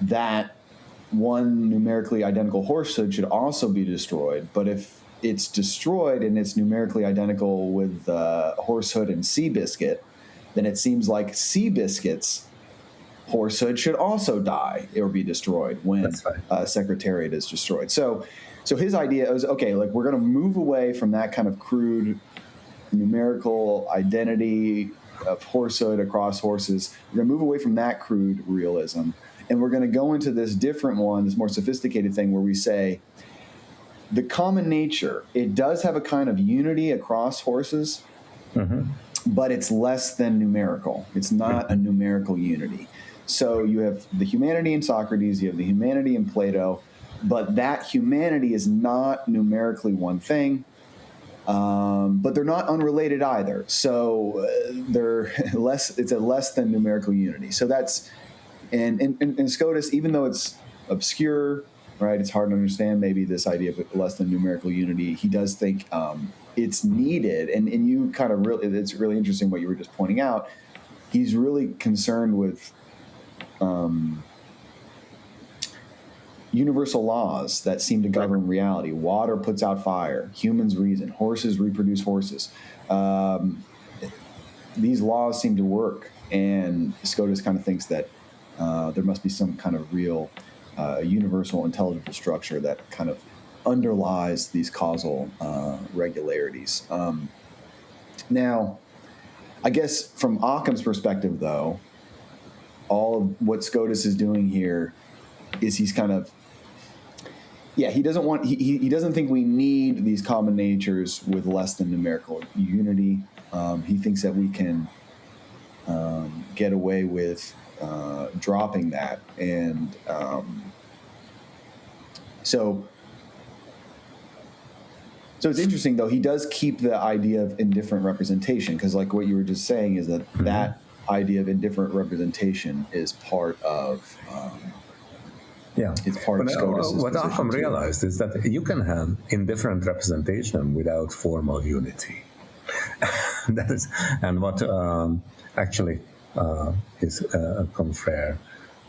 that one numerically identical horsehood should also be destroyed. But if it's destroyed and it's numerically identical with horsehood and Seabiscuit, then it seems like Seabiscuit's horsehood should also die or be destroyed when Secretariat is destroyed. So his idea was, okay, like we're going to move away from that kind of crude numerical identity of horsehood across horses. We're going to move away from that crude realism, and we're going to go into this different one, this more sophisticated thing where we say the common nature, it does have a kind of unity across horses, but it's less than numerical. It's not a numerical unity. So you have the humanity in Socrates, you have the humanity in Plato, but that humanity is not numerically one thing, but they're not unrelated either. So they're less. It's a less than numerical unity. So that's and Scotus, even though it's obscure, right? It's hard to understand maybe this idea of less than numerical unity. He does think it's needed, and you kind of really, it's really interesting what you were just pointing out. He's really concerned with universal laws that seem to govern reality. Water puts out fire. Humans reason. Horses reproduce horses. These laws seem to work, and Scotus kind of thinks that there must be some kind of real universal intelligible structure that kind of underlies these causal regularities. Now, I guess from Occam's perspective, though, all of what Scotus is doing here is he's kind of, he doesn't think we need these common natures with less than numerical unity. He thinks that we can get away with dropping that. And so it's interesting, though. He does keep the idea of indifferent representation, because like what you were just saying is that that idea of indifferent representation is part of it's part of Scotus's what Occam realized is that you can have indifferent representation without formal unity. That is, and what actually his confrere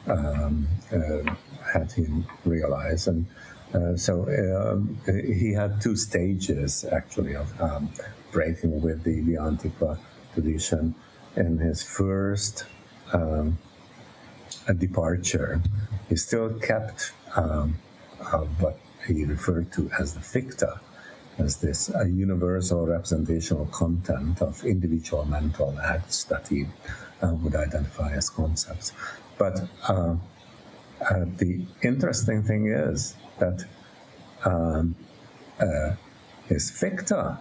had him realize, and so he had two stages actually of breaking with the antiqua tradition. In his first departure, he still kept what he referred to as the ficta, as this universal representational content of individual mental acts that he would identify as concepts. But the interesting thing is that his ficta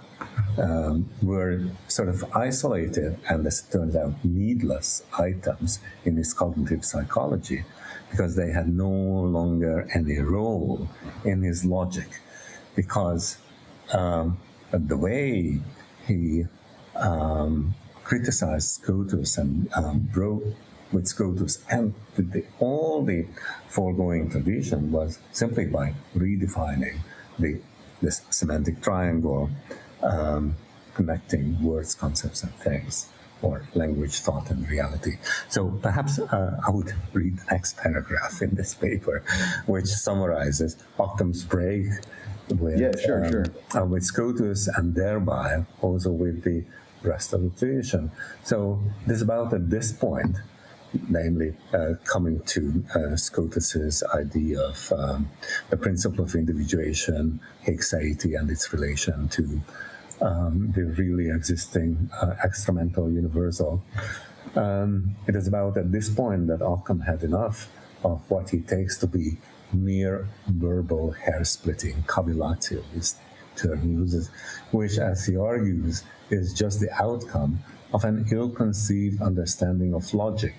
were sort of isolated and, as it turns out, needless items in his cognitive psychology, because they had no longer any role in his logic, because the way he criticized Scotus and broke with Scotus and with all the foregoing tradition was simply by redefining this semantic triangle, connecting words, concepts, and things, or language, thought, and reality. So perhaps I would read the next paragraph in this paper, which summarizes Occam's break with Scotus, and thereby also with the rest of the tradition. So this is about at this point, namely coming to Scotus's idea of the principle of individuation, axiety, and its relation to the really existing extramental universal. It is about at this point that Occam had enough of what he takes to be mere verbal hair-splitting, cavillatio, his term uses, which, as he argues, is just the outcome of an ill-conceived understanding of logic.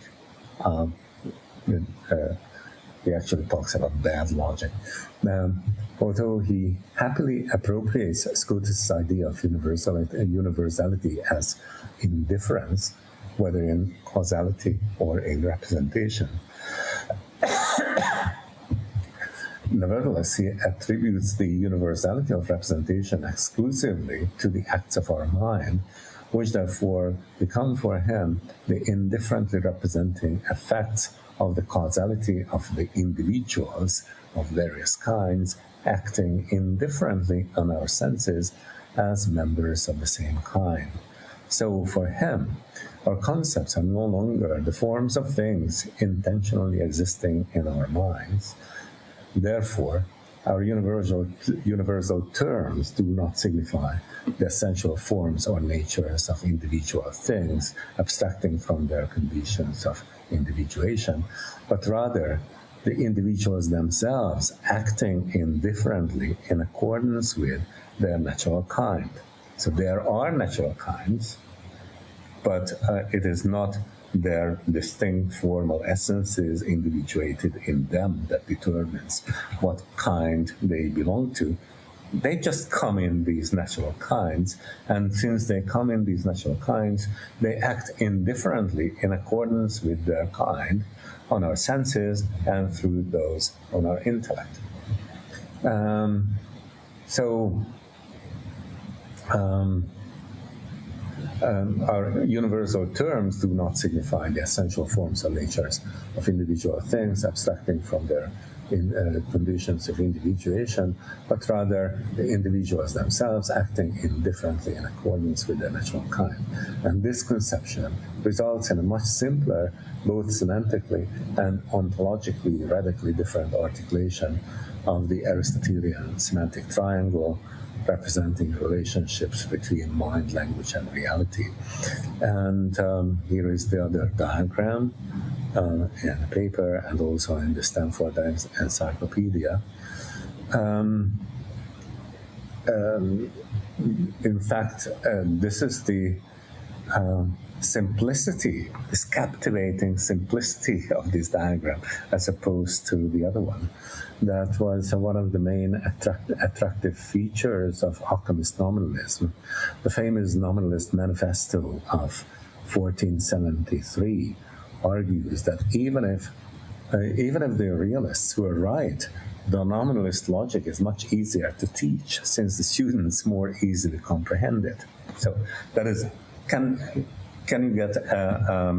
He actually talks about bad logic. Although he happily appropriates Scotus' idea of universality as indifference, whether in causality or in representation. Nevertheless, he attributes the universality of representation exclusively to the acts of our mind, which therefore become for him the indifferently representing effects of the causality of the individuals of various kinds acting indifferently on our senses as members of the same kind. So for him, our concepts are no longer the forms of things intentionally existing in our minds. Therefore, our universal terms do not signify the essential forms or natures of individual things, abstracting from their conditions of individuation, but rather the individuals themselves acting indifferently in accordance with their natural kind. So there are natural kinds, but it is not their distinct formal essences individuated in them that determines what kind they belong to. They just come in these natural kinds, and since they come in these natural kinds, they act indifferently in accordance with their kind on our senses and through those on our intellect. Our universal terms do not signify the essential forms or natures of individual things, abstracting from their conditions of individuation, but rather the individuals themselves acting indifferently in accordance with their natural kind. And this conception results in a much simpler, both semantically and ontologically radically different articulation of the Aristotelian semantic triangle, representing relationships between mind, language, and reality. And here is the other diagram in the paper and also in the Stanford Encyclopedia. In fact, this is the simplicity, this captivating simplicity of this diagram, as opposed to the other one. That was one of the main attractive features of Ockham's nominalism. The famous Nominalist Manifesto of 1473 argues that even if the realists were right, the nominalist logic is much easier to teach since the students more easily comprehend it. So that is, can you get a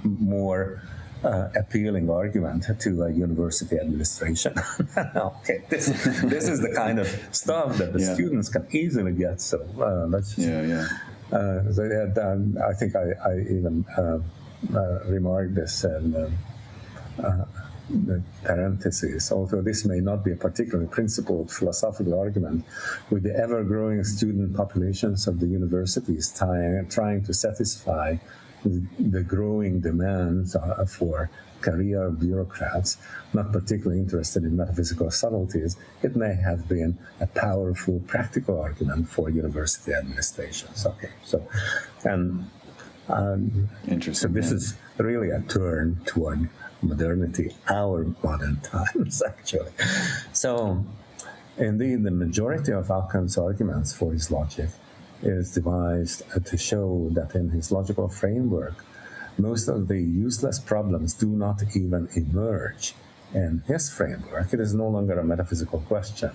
more appealing argument to a university administration? Okay, this is the kind of stuff that the students can easily get. So let's just, I think I even remarked this in the parentheses. Although this may not be a particularly principled philosophical argument, with the ever-growing student populations of the universities trying to satisfy the growing demands for career bureaucrats, not particularly interested in metaphysical subtleties, it may have been a powerful practical argument for university administrations. Okay, so interesting. So this is really a turn toward modernity, our modern times, actually. So, indeed, the majority of Ockham's arguments for his logic is devised to show that in his logical framework, most of the useless problems do not even emerge. In his framework, it is no longer a metaphysical question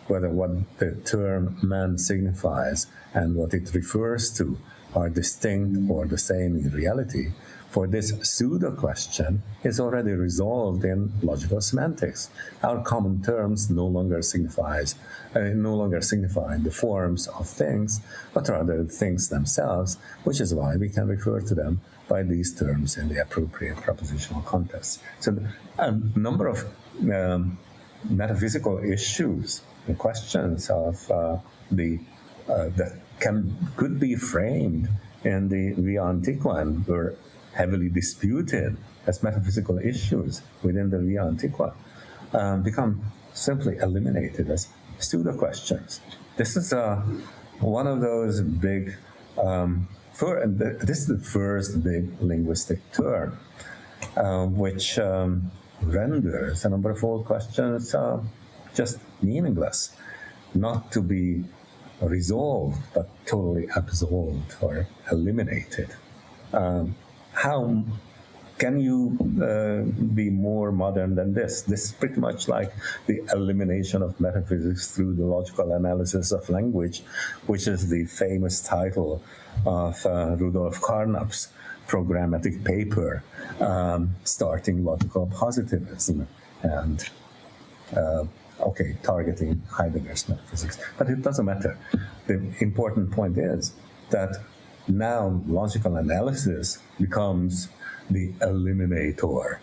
whether what the term man signifies and what it refers to are distinct or the same in reality. For this pseudo-question is already resolved in logical semantics. Our common terms no longer signify the forms of things, but rather things themselves, which is why we can refer to them by these terms in the appropriate propositional context. So a number of metaphysical issues and questions of that could be framed in the Via Antiqua and were heavily disputed as metaphysical issues within the Via Antiqua become simply eliminated as pseudo-questions. This is one of those big, this is the first big linguistic term which renders a number of old questions just meaningless, not to be resolved, but totally absolved or eliminated. How can you be more modern than this? This is pretty much like the elimination of metaphysics through the logical analysis of language, which is the famous title of Rudolf Carnap's programmatic paper, starting logical positivism, and targeting Heidegger's metaphysics. But it doesn't matter. The important point is that now logical analysis becomes the eliminator,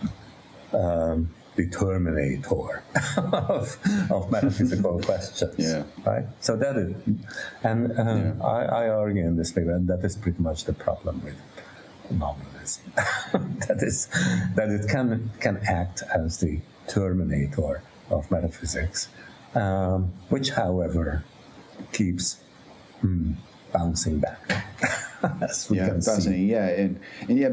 the terminator of metaphysical questions. Yeah. Right? So that is, and I argue in this paper that is pretty much the problem with nominalism. that it can act as the terminator of metaphysics, which, however, keeps bouncing back. As we can fascinating. see. Yeah, and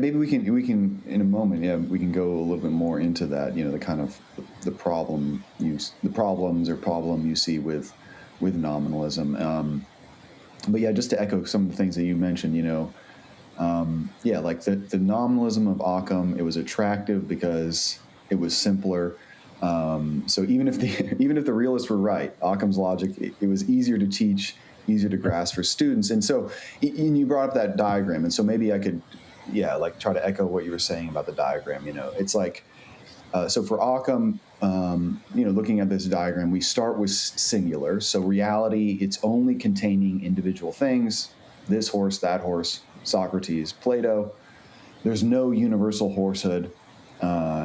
maybe we can in a moment. Yeah, we can go a little bit more into that. The kind of the problem you see with nominalism. But yeah, just to echo some of the things that you mentioned. Like the nominalism of Ockham, it was attractive because it was simpler. So even if the realists were right, Occam's logic, it was easier to teach, easier to grasp for students. And so you brought up that diagram, and so maybe I could, try to echo what you were saying about the diagram. It's like, so for Occam, looking at this diagram, we start with singular. So reality, it's only containing individual things, this horse, that horse, Socrates, Plato. There's no universal horsehood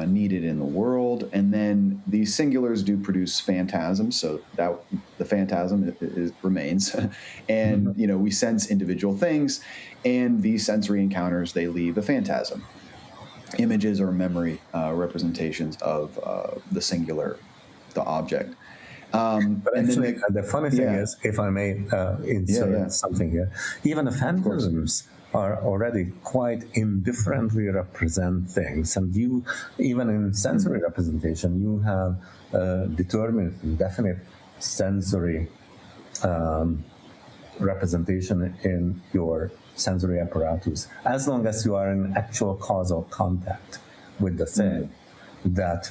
needed in the world. And then these singulars do produce phantasms, so that the phantasm remains. And, we sense individual things, and these sensory encounters, they leave a phantasm. Images or memory representations of the singular, the object. But actually, the funny thing is, if I may insert something here, even the phantasms are already quite indifferently represent things. And even in sensory representation, you have determinate and definite sensory representation in your sensory apparatus, as long as you are in actual causal contact with the thing that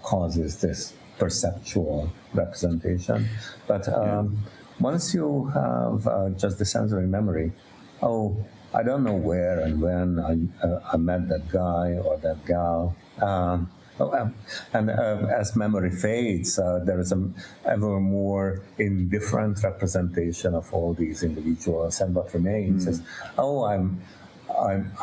causes this perceptual representation. But once you have just the sensory memory, I don't know where and when I met that guy or that gal. And as memory fades, there is an ever more indifferent representation of all these individuals, and what remains is, I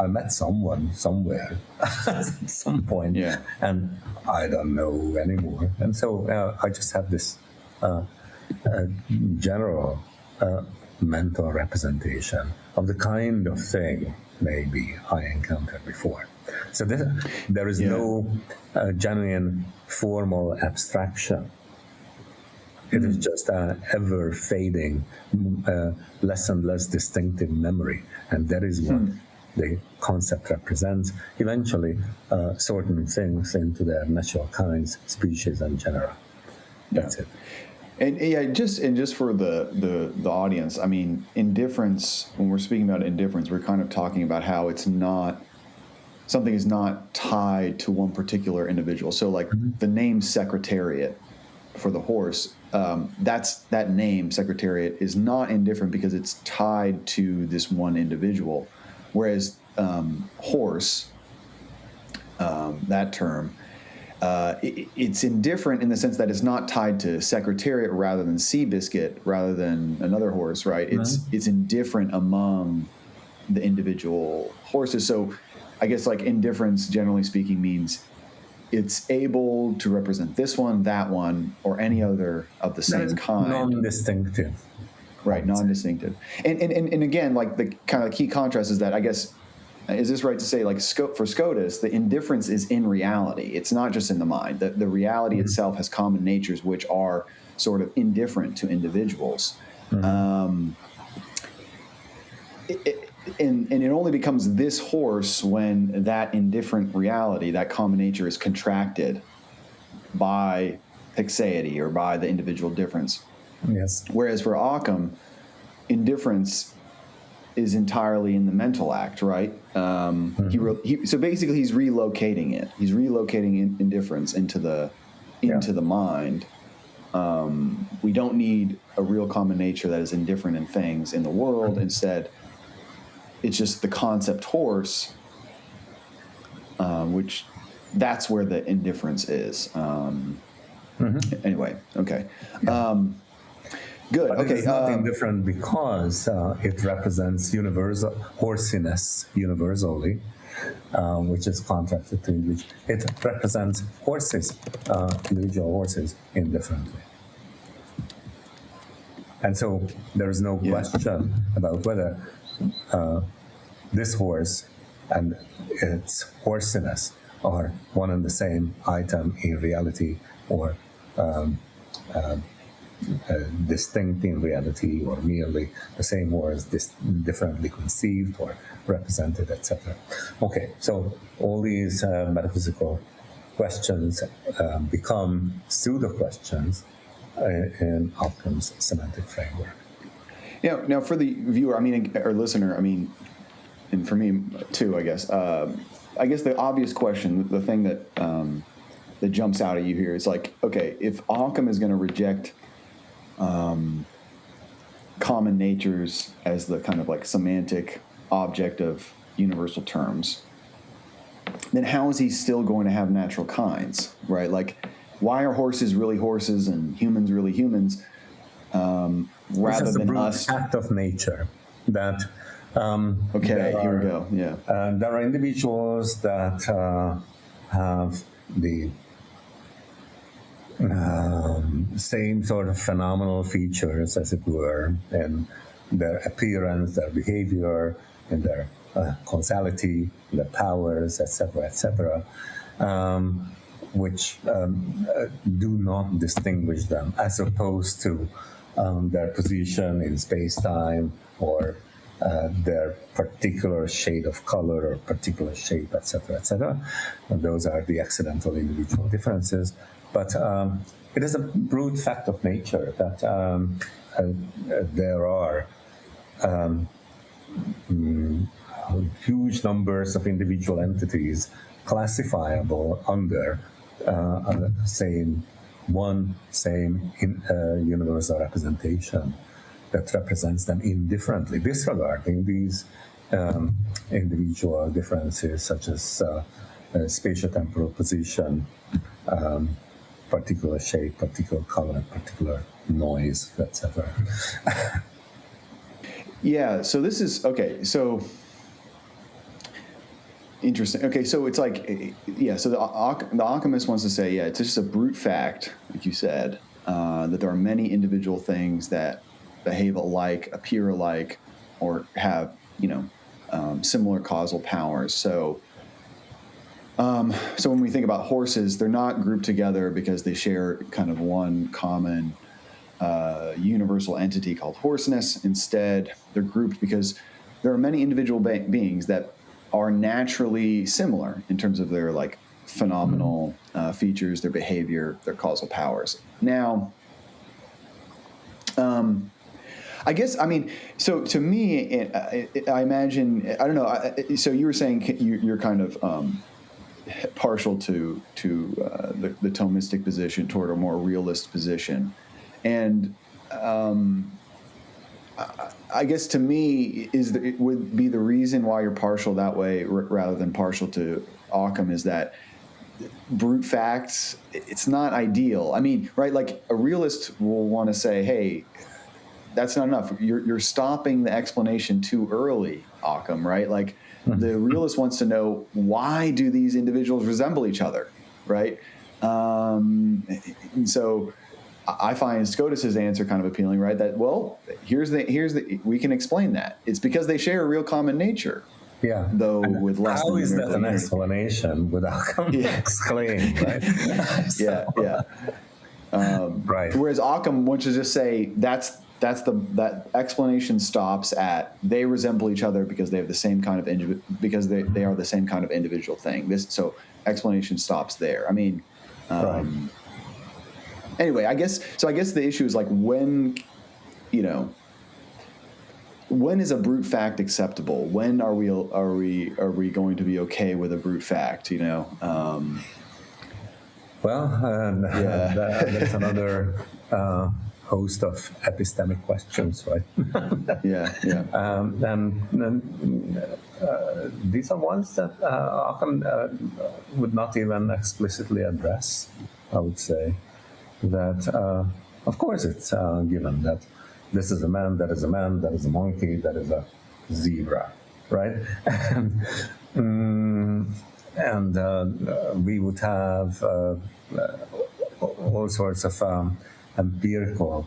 met someone somewhere at some point, and I don't know anymore. And so I just have this general mental representation of the kind of thing maybe I encountered before. So there is no genuine formal abstraction. It is just an ever-fading, less and less distinctive memory. And that is what the concept represents, eventually sorting things into their natural kinds, species, and genera. That's it. And just for the audience, I mean, indifference, when we're speaking about indifference, we're kind of talking about how it's not, something is not tied to one particular individual. So like the name Secretariat for the horse, that name Secretariat is not indifferent because it's tied to this one individual. Whereas horse, that term, it's indifferent in the sense that it's not tied to Secretariat rather than Seabiscuit rather than another horse, right? It's indifferent among the individual horses. So I guess like indifference, generally speaking, means it's able to represent this one, that one, or any other of the same kind. Non-distinctive. Right, non-distinctive. And again, like the kind of key contrast is that, I guess, is this right to say, like for Scotus, the indifference is in reality. It's not just in the mind. The reality itself has common natures which are sort of indifferent to individuals. And it only becomes this horse when that indifferent reality, that common nature, is contracted by fixity or by the individual difference. Yes. Whereas for Ockham, indifference is entirely in the mental act, right? So basically, he's relocating it. He's relocating indifference into the mind. We don't need a real common nature that is indifferent in things in the world. Instead, it's just the concept horse, which that's where the indifference is. Anyway, okay. Good. But Okay. it is not indifferent because it represents universal horsiness universally, which is contrasted to individual. It represents horses, individual horses, indifferently. And so there is no question about whether this horse and its horsiness are one and the same item in reality, or distinct in reality, or merely the same horse differently conceived or represented, etc. Okay, so all these metaphysical questions become pseudo-questions in Occam's semantic framework. Now for the viewer, or listener, and for me too, I guess the obvious question, the thing that that jumps out at you here is like, okay, if Occam is going to reject common natures as the kind of like semantic object of universal terms, then how is he still going to have natural kinds, right? Like, why are horses really horses and humans really humans, rather than us? Act of nature that. Here we go. Yeah. There are individuals that have the same sort of phenomenal features, as it were, in their appearance, their behavior, in their causality, their powers, etc., which do not distinguish them, as opposed to their position in space-time, or their particular shade of color or particular shape, etc., etc. And those are the accidental individual differences. But it is a brute fact of nature that there are huge numbers of individual entities classifiable under same universal representation that represents them indifferently, disregarding these individual differences, such as spatio-temporal position, particular shape, particular color, particular noise, etc. Yeah, so this is, okay, so interesting. Okay, so it's like, so the Occamist wants to say, it's just a brute fact, like you said, that there are many individual things that behave alike, appear alike, or have, similar causal powers. So when we think about horses, they're not grouped together because they share kind of one common universal entity called horseness. Instead, they're grouped because there are many individual beings that are naturally similar in terms of their like phenomenal features, their behavior, their causal powers. Now, I guess, so to me, I imagine, I don't know. So you were saying you're kind of partial to the Thomistic position, toward a more realist position, and I guess to me it would be the reason why you're partial that way rather than partial to Occam is that brute facts, it's not ideal. Right? Like a realist will want to say, hey, that's not enough. You're stopping the explanation too early, Occam, right? Like the realist wants to know, why do these individuals resemble each other, right? And so I find Scotus's answer kind of appealing, right? That, well, here's the we can explain that. It's because they share a real common nature. Yeah. Though with less how than is that an unity. Explanation without exclaiming, right? Right. Whereas Occam wants to just say that explanation stops at they resemble each other because they have the same kind of because they are the same kind of individual thing. So explanation stops there. Right. Anyway, I guess the issue is like when, when is a brute fact acceptable? When are we going to be okay with a brute fact? Well, that's another host of epistemic questions, right? Yeah. These are ones that Ockham would not even explicitly address. I would say that, of course, it's given that this is a man, that is a man, that is a monkey, that is a zebra, right? And we would have all sorts of empirical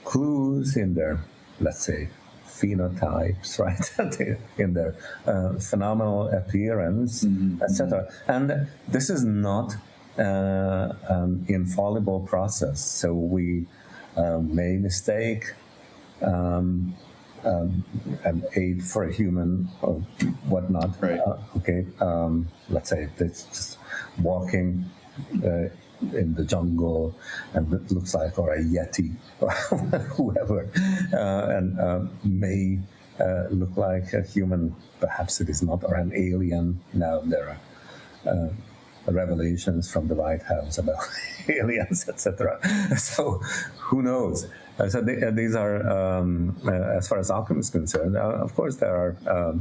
clues in their, let's say, phenotypes, right? In their phenomenal appearance, etc. And this is not an infallible process. So we may mistake an aid for a human or whatnot. Right. Let's say it's just walking in the jungle and it looks like, or a yeti or whoever, and may look like a human. Perhaps it is not, or an alien. Now there are revelations from the White House about aliens, etc. So who knows? So these are, as far as Ockham is concerned, of course there are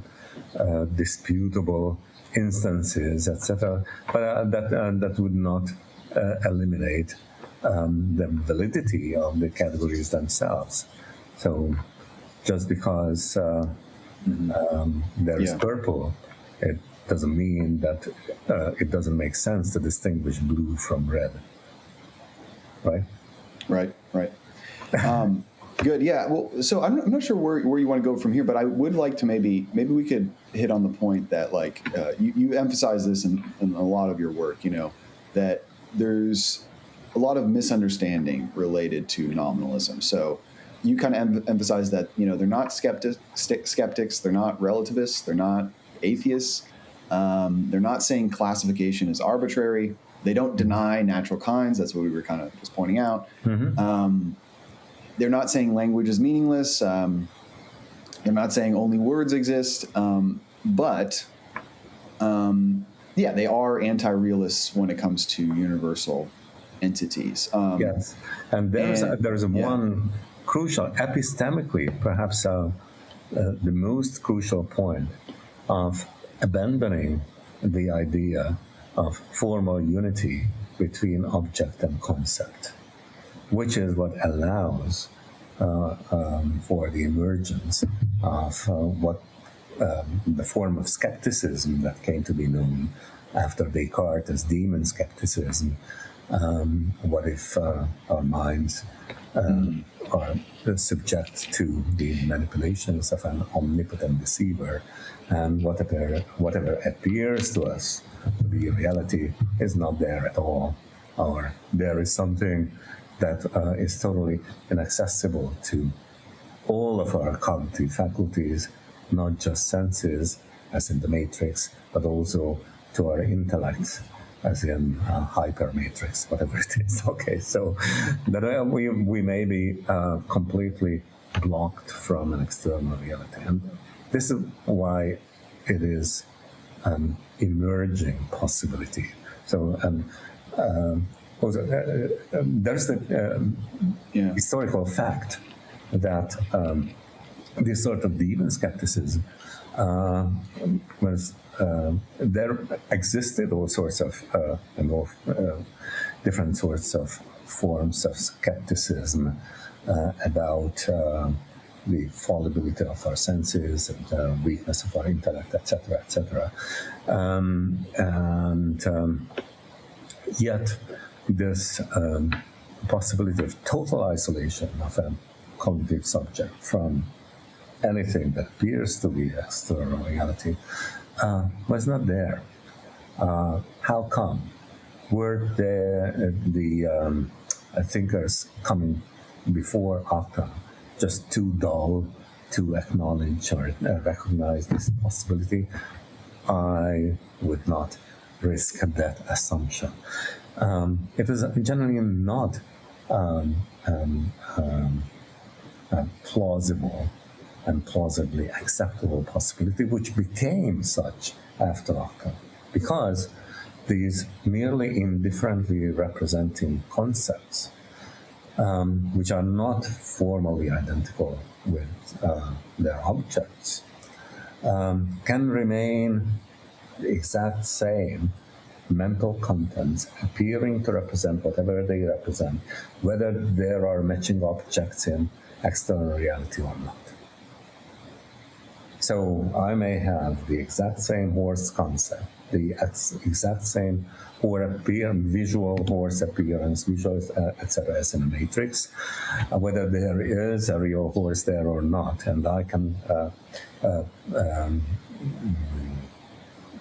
disputable instances, etc. But that would not eliminate the validity of the categories themselves. So just because there is purple, it doesn't mean that it doesn't make sense to distinguish blue from red, right? Right. Good. Yeah. Well, so I'm not sure where you want to go from here, but I would like to maybe we could hit on the point that you emphasize this in a lot of your work. That there's a lot of misunderstanding related to nominalism. So you kind of emphasize that they're not skeptics, they're not relativists, they're not atheists. They're not saying classification is arbitrary. They don't deny natural kinds. That's what we were kind of just pointing out. They're not saying language is meaningless. They're not saying only words exist. But they are anti-realists when it comes to universal entities. Yes, and there's one crucial, epistemically, perhaps the most crucial point of abandoning the idea of formal unity between object and concept, which is what allows for the emergence of what the form of skepticism that came to be known after Descartes as demon skepticism. What if our minds are subject to the manipulations of an omnipotent deceiver, and whatever appears to us to be reality is not there at all, or there is something that is totally inaccessible to all of our cognitive faculties, not just senses, as in the matrix, but also to our intellect, as in hypermatrix, whatever it is. Okay, so that we may be completely blocked from an external reality. And this is why it is an emerging possibility. So there's the historical fact that this sort of demon skepticism was there existed all sorts of different sorts of forms of skepticism about the fallibility of our senses and the weakness of our intellect, etc., etc. Yet this possibility of total isolation of a cognitive subject from anything that appears to be external reality was not there. How come? Were there the thinkers coming before Ockham just too dull to acknowledge or recognize this possibility? I would not risk that assumption. It is generally not plausible and plausibly acceptable possibility, which became such after Ockham, because these merely indifferently representing concepts, which are not formally identical with their objects, can remain the exact same mental contents, appearing to represent whatever they represent, whether there are matching objects in external reality or not. So I may have the exact same horse concept, the exact same visual horse appearance, visual, etc., as in a matrix, whether there is a real horse there or not, and I can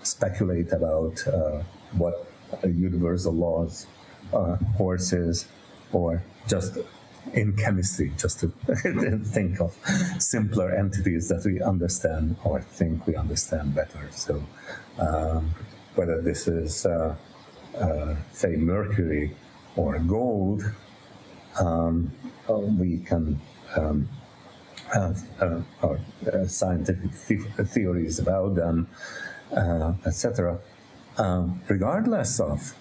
speculate about what universal laws horses, or just in chemistry, just to think of simpler entities that we understand or think we understand better. So whether this is, say, mercury or gold, we can have scientific theories about them, etc., regardless of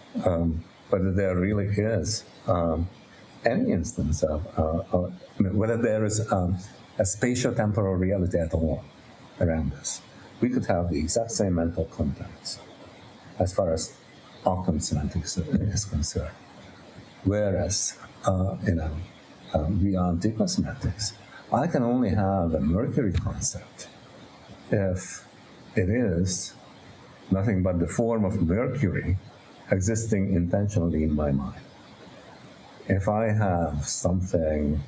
whether there really is any instance of whether there is a spatio-temporal reality at all around us. We could have the exact same mental contents as far as Occam semantics is concerned. Whereas, via antiqua semantics, I can only have a Mercury concept if it is nothing but the form of Mercury existing intentionally in my mind. If I have something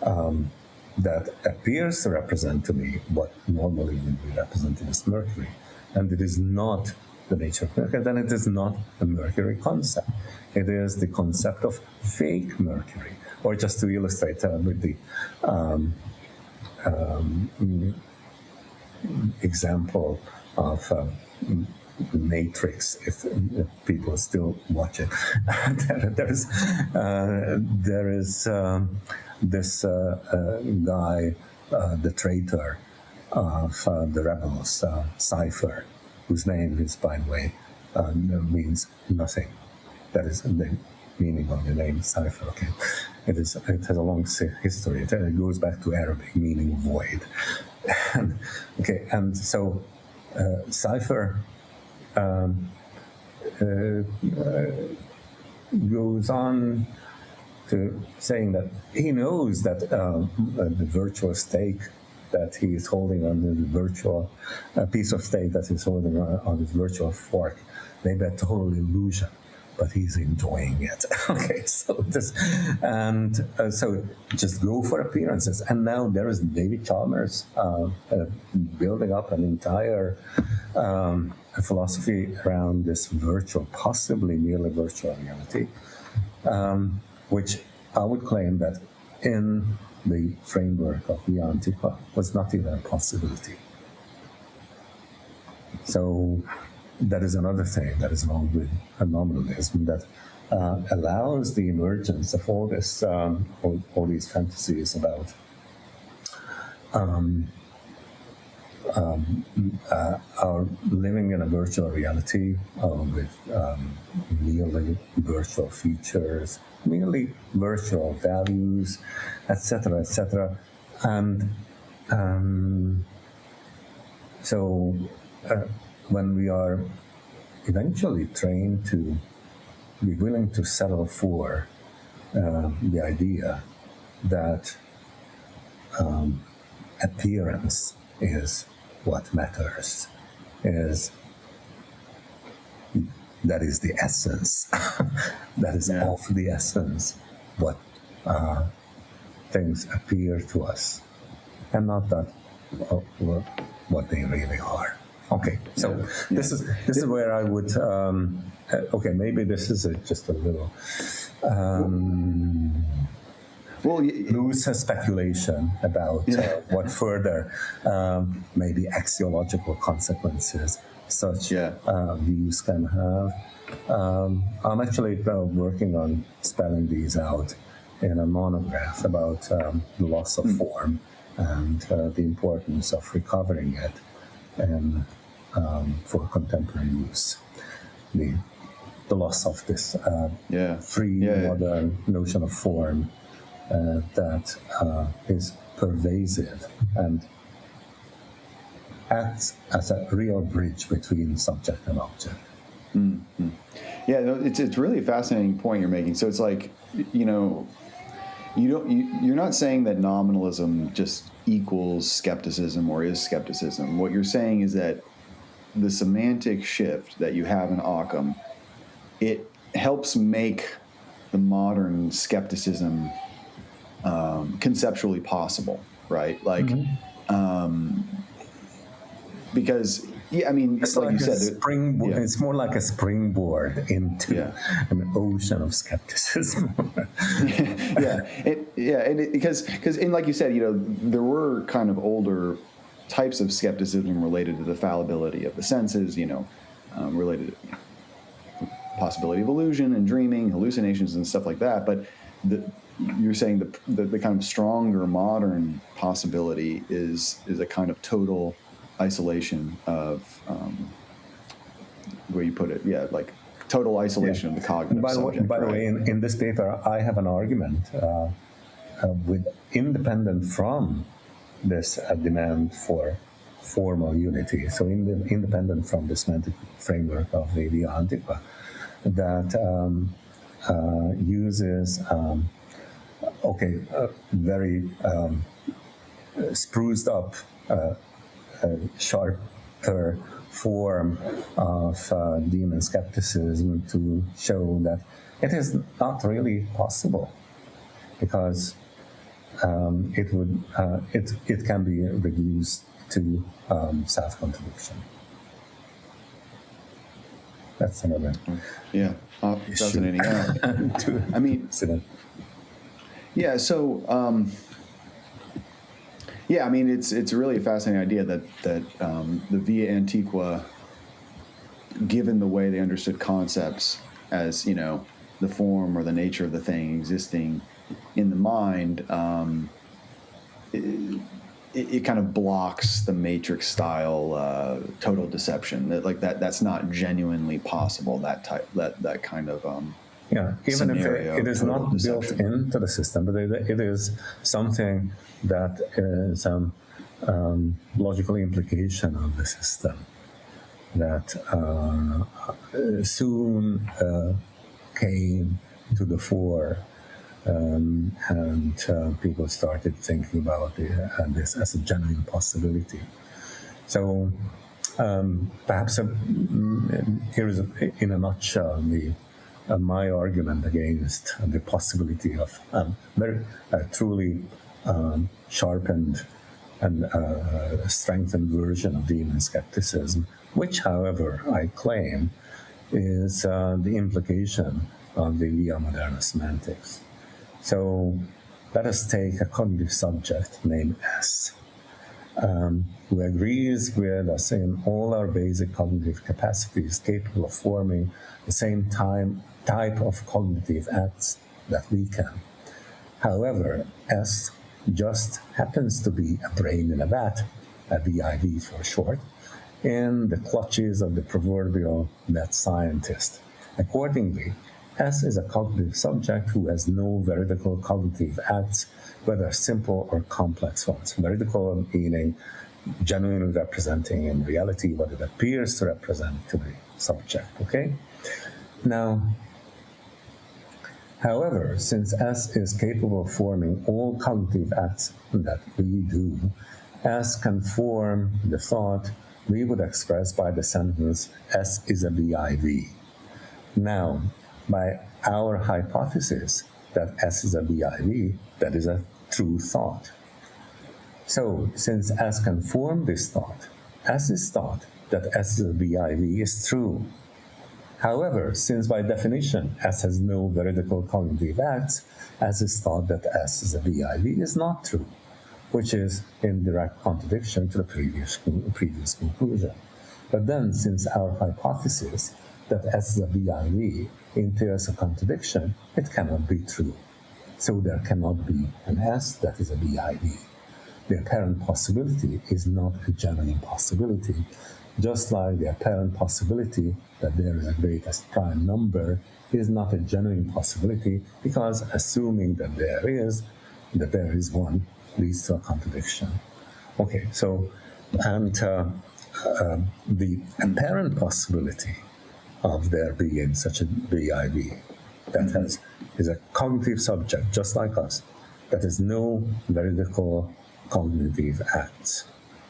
that appears to represent to me what normally would be represented as Mercury, and it is not the nature of Mercury, then it is not a Mercury concept. It is the concept of fake Mercury. Or just to illustrate with the example of Matrix, if people still watch it, there is this guy, the traitor of the rebels, Cypher, whose name is, by the way, means nothing. That is the meaning of the name Cypher. Okay, it has a long history. It goes back to Arabic, meaning void. And so Cypher goes on to saying that he knows that the virtual stake that he is holding on the virtual piece of steak that he's holding on his virtual fork may be a total illusion, but he's enjoying it. Okay, so this, and so just go for appearances. And now there is David Chalmers building up an entire philosophy around this virtual, possibly merely virtual reality, which I would claim that in the framework of the antiqua was not even a possibility. So that is another thing that is wrong with nominalism, that allows the emergence of all this, all these fantasies about our living in a virtual reality with merely virtual features, merely virtual values, etc., etc. And so when we are eventually trained to be willing to settle for the idea that appearance is what matters, that is the essence, that is of the essence, what things appear to us, and not that what they really are. Okay, so this is where I would. Okay, maybe this is just a little loose speculation about what further maybe axiological consequences such views can have. I'm actually working on spelling these out in a monograph about the loss of form and the importance of recovering it and for contemporary use. The loss of this free modern notion of form that is pervasive and acts as a real bridge between subject and object. Mm-hmm. Yeah, no, it's really a fascinating point you're making. So it's like, you're not saying that nominalism just equals skepticism or is skepticism. What you're saying is that the semantic shift that you have in Ockham, it helps make the modern skepticism conceptually possible, right? Like, because, it's like you said, it's more like a springboard into an ocean of skepticism. Because like you said, there were kind of older types of skepticism related to the fallibility of the senses, related to possibility of illusion and dreaming, hallucinations and stuff like that. But you're saying the kind of stronger modern possibility is a kind of total isolation of where you put it, like total isolation of the cognitive subject. By the way, in this paper, I have an argument with independent from this demand for formal unity. So independent from the semantic framework of the antiqua, that uses very spruced up, sharper form of demon skepticism to show that it is not really possible, because it can be reduced to self-contradiction. That's another fascinating. It's really a fascinating idea that the via antiqua, given the way they understood concepts as the form or the nature of the thing existing in the mind, it kind of blocks the matrix style total deception. That's not genuinely possible. That kind of even if it is not deception built into the system, but it is something that is logical implication of the system that soon came to the fore. And people started thinking about this as a genuine possibility. So perhaps here is, in a nutshell, my argument against the possibility of very truly sharpened and strengthened version of demon skepticism, which, however, I claim is the implication of the via Moderna semantics. So let us take a cognitive subject named S, who agrees with us in all our basic cognitive capacities, capable of forming the same type of cognitive acts that we can. However, S just happens to be a brain in a vat, a VIV for short, in the clutches of the proverbial mad scientist. Accordingly, S is a cognitive subject who has no veridical cognitive acts, whether simple or complex ones. Veridical meaning genuinely representing in reality what it appears to represent to the subject, okay? Now, however, since S is capable of forming all cognitive acts that we do, S can form the thought we would express by the sentence, S is a VIV. Now, by our hypothesis that S is a VIV, that is a true thought. So, since S can form this thought, S's thought that S is a VIV is true. However, since by definition S has no veridical cognitive acts, S's thought that S is a VIV is not true, which is in direct contradiction to the previous conclusion. But then, since our hypothesis that S is a VIV entails a contradiction, it cannot be true. So there cannot be an S that is a VIV. the apparent possibility is not a genuine possibility. Just like the apparent possibility that there is a greatest prime number is not a genuine possibility, because assuming that there is one leads to a contradiction. Okay, so, and the apparent possibility of there being such a VIV that is a cognitive subject just like us, that is no veridical cognitive acts.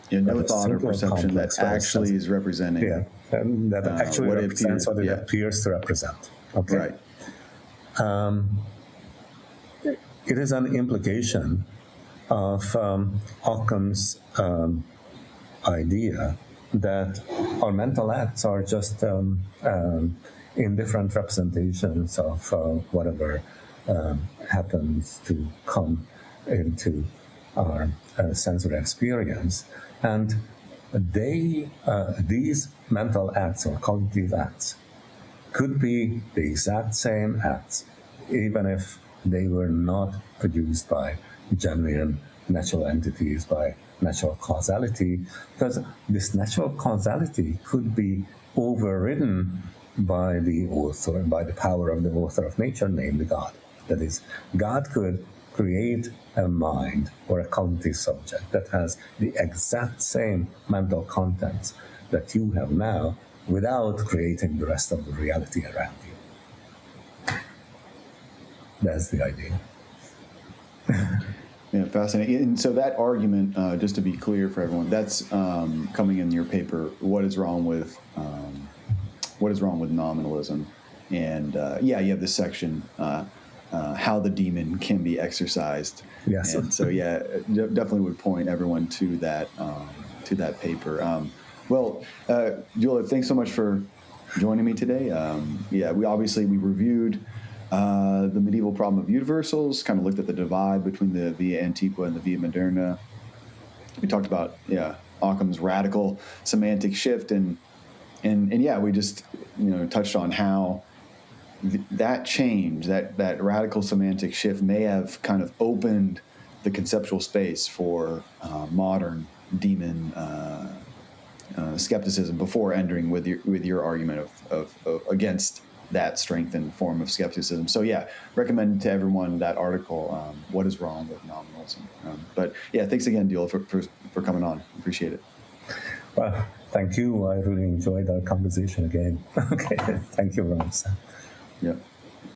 Yeah, no thought or perception that actually is representing. Yeah, and that actually represents what it appears to represent. Okay. Right. It is an implication of Occam's idea that our mental acts are just indifferent representations of whatever happens to come into our sensory experience. And these mental acts or cognitive acts could be the exact same acts, even if they were not produced by genuine natural entities, by natural causality, because this natural causality could be overridden by the author, by the power of the author of nature, namely God. That is, God could create a mind or a cognitive subject that has the exact same mental contents that you have now without creating the rest of the reality around you. That's the idea. Yeah, fascinating. And so that argument, just to be clear for everyone, that's coming in your paper. What is wrong with nominalism? And you have this section, how the demon can be exercised. Yes. And so definitely would point everyone to that paper. Gyula, thanks so much for joining me today. We reviewed the medieval problem of universals, kind of looked at the divide between the Via Antiqua and the Via Moderna. We talked about Occam's radical semantic shift, and we just touched on how that change, that radical semantic shift, may have kind of opened the conceptual space for modern demon skepticism before entering with your argument of against that strengthened form of skepticism. So recommend to everyone that article, What is Wrong with Nominalism. Thanks again, Gyula, for coming on. Appreciate it. Well, thank you. I really enjoyed our conversation again. Okay, thank you very much, Sam. Yeah.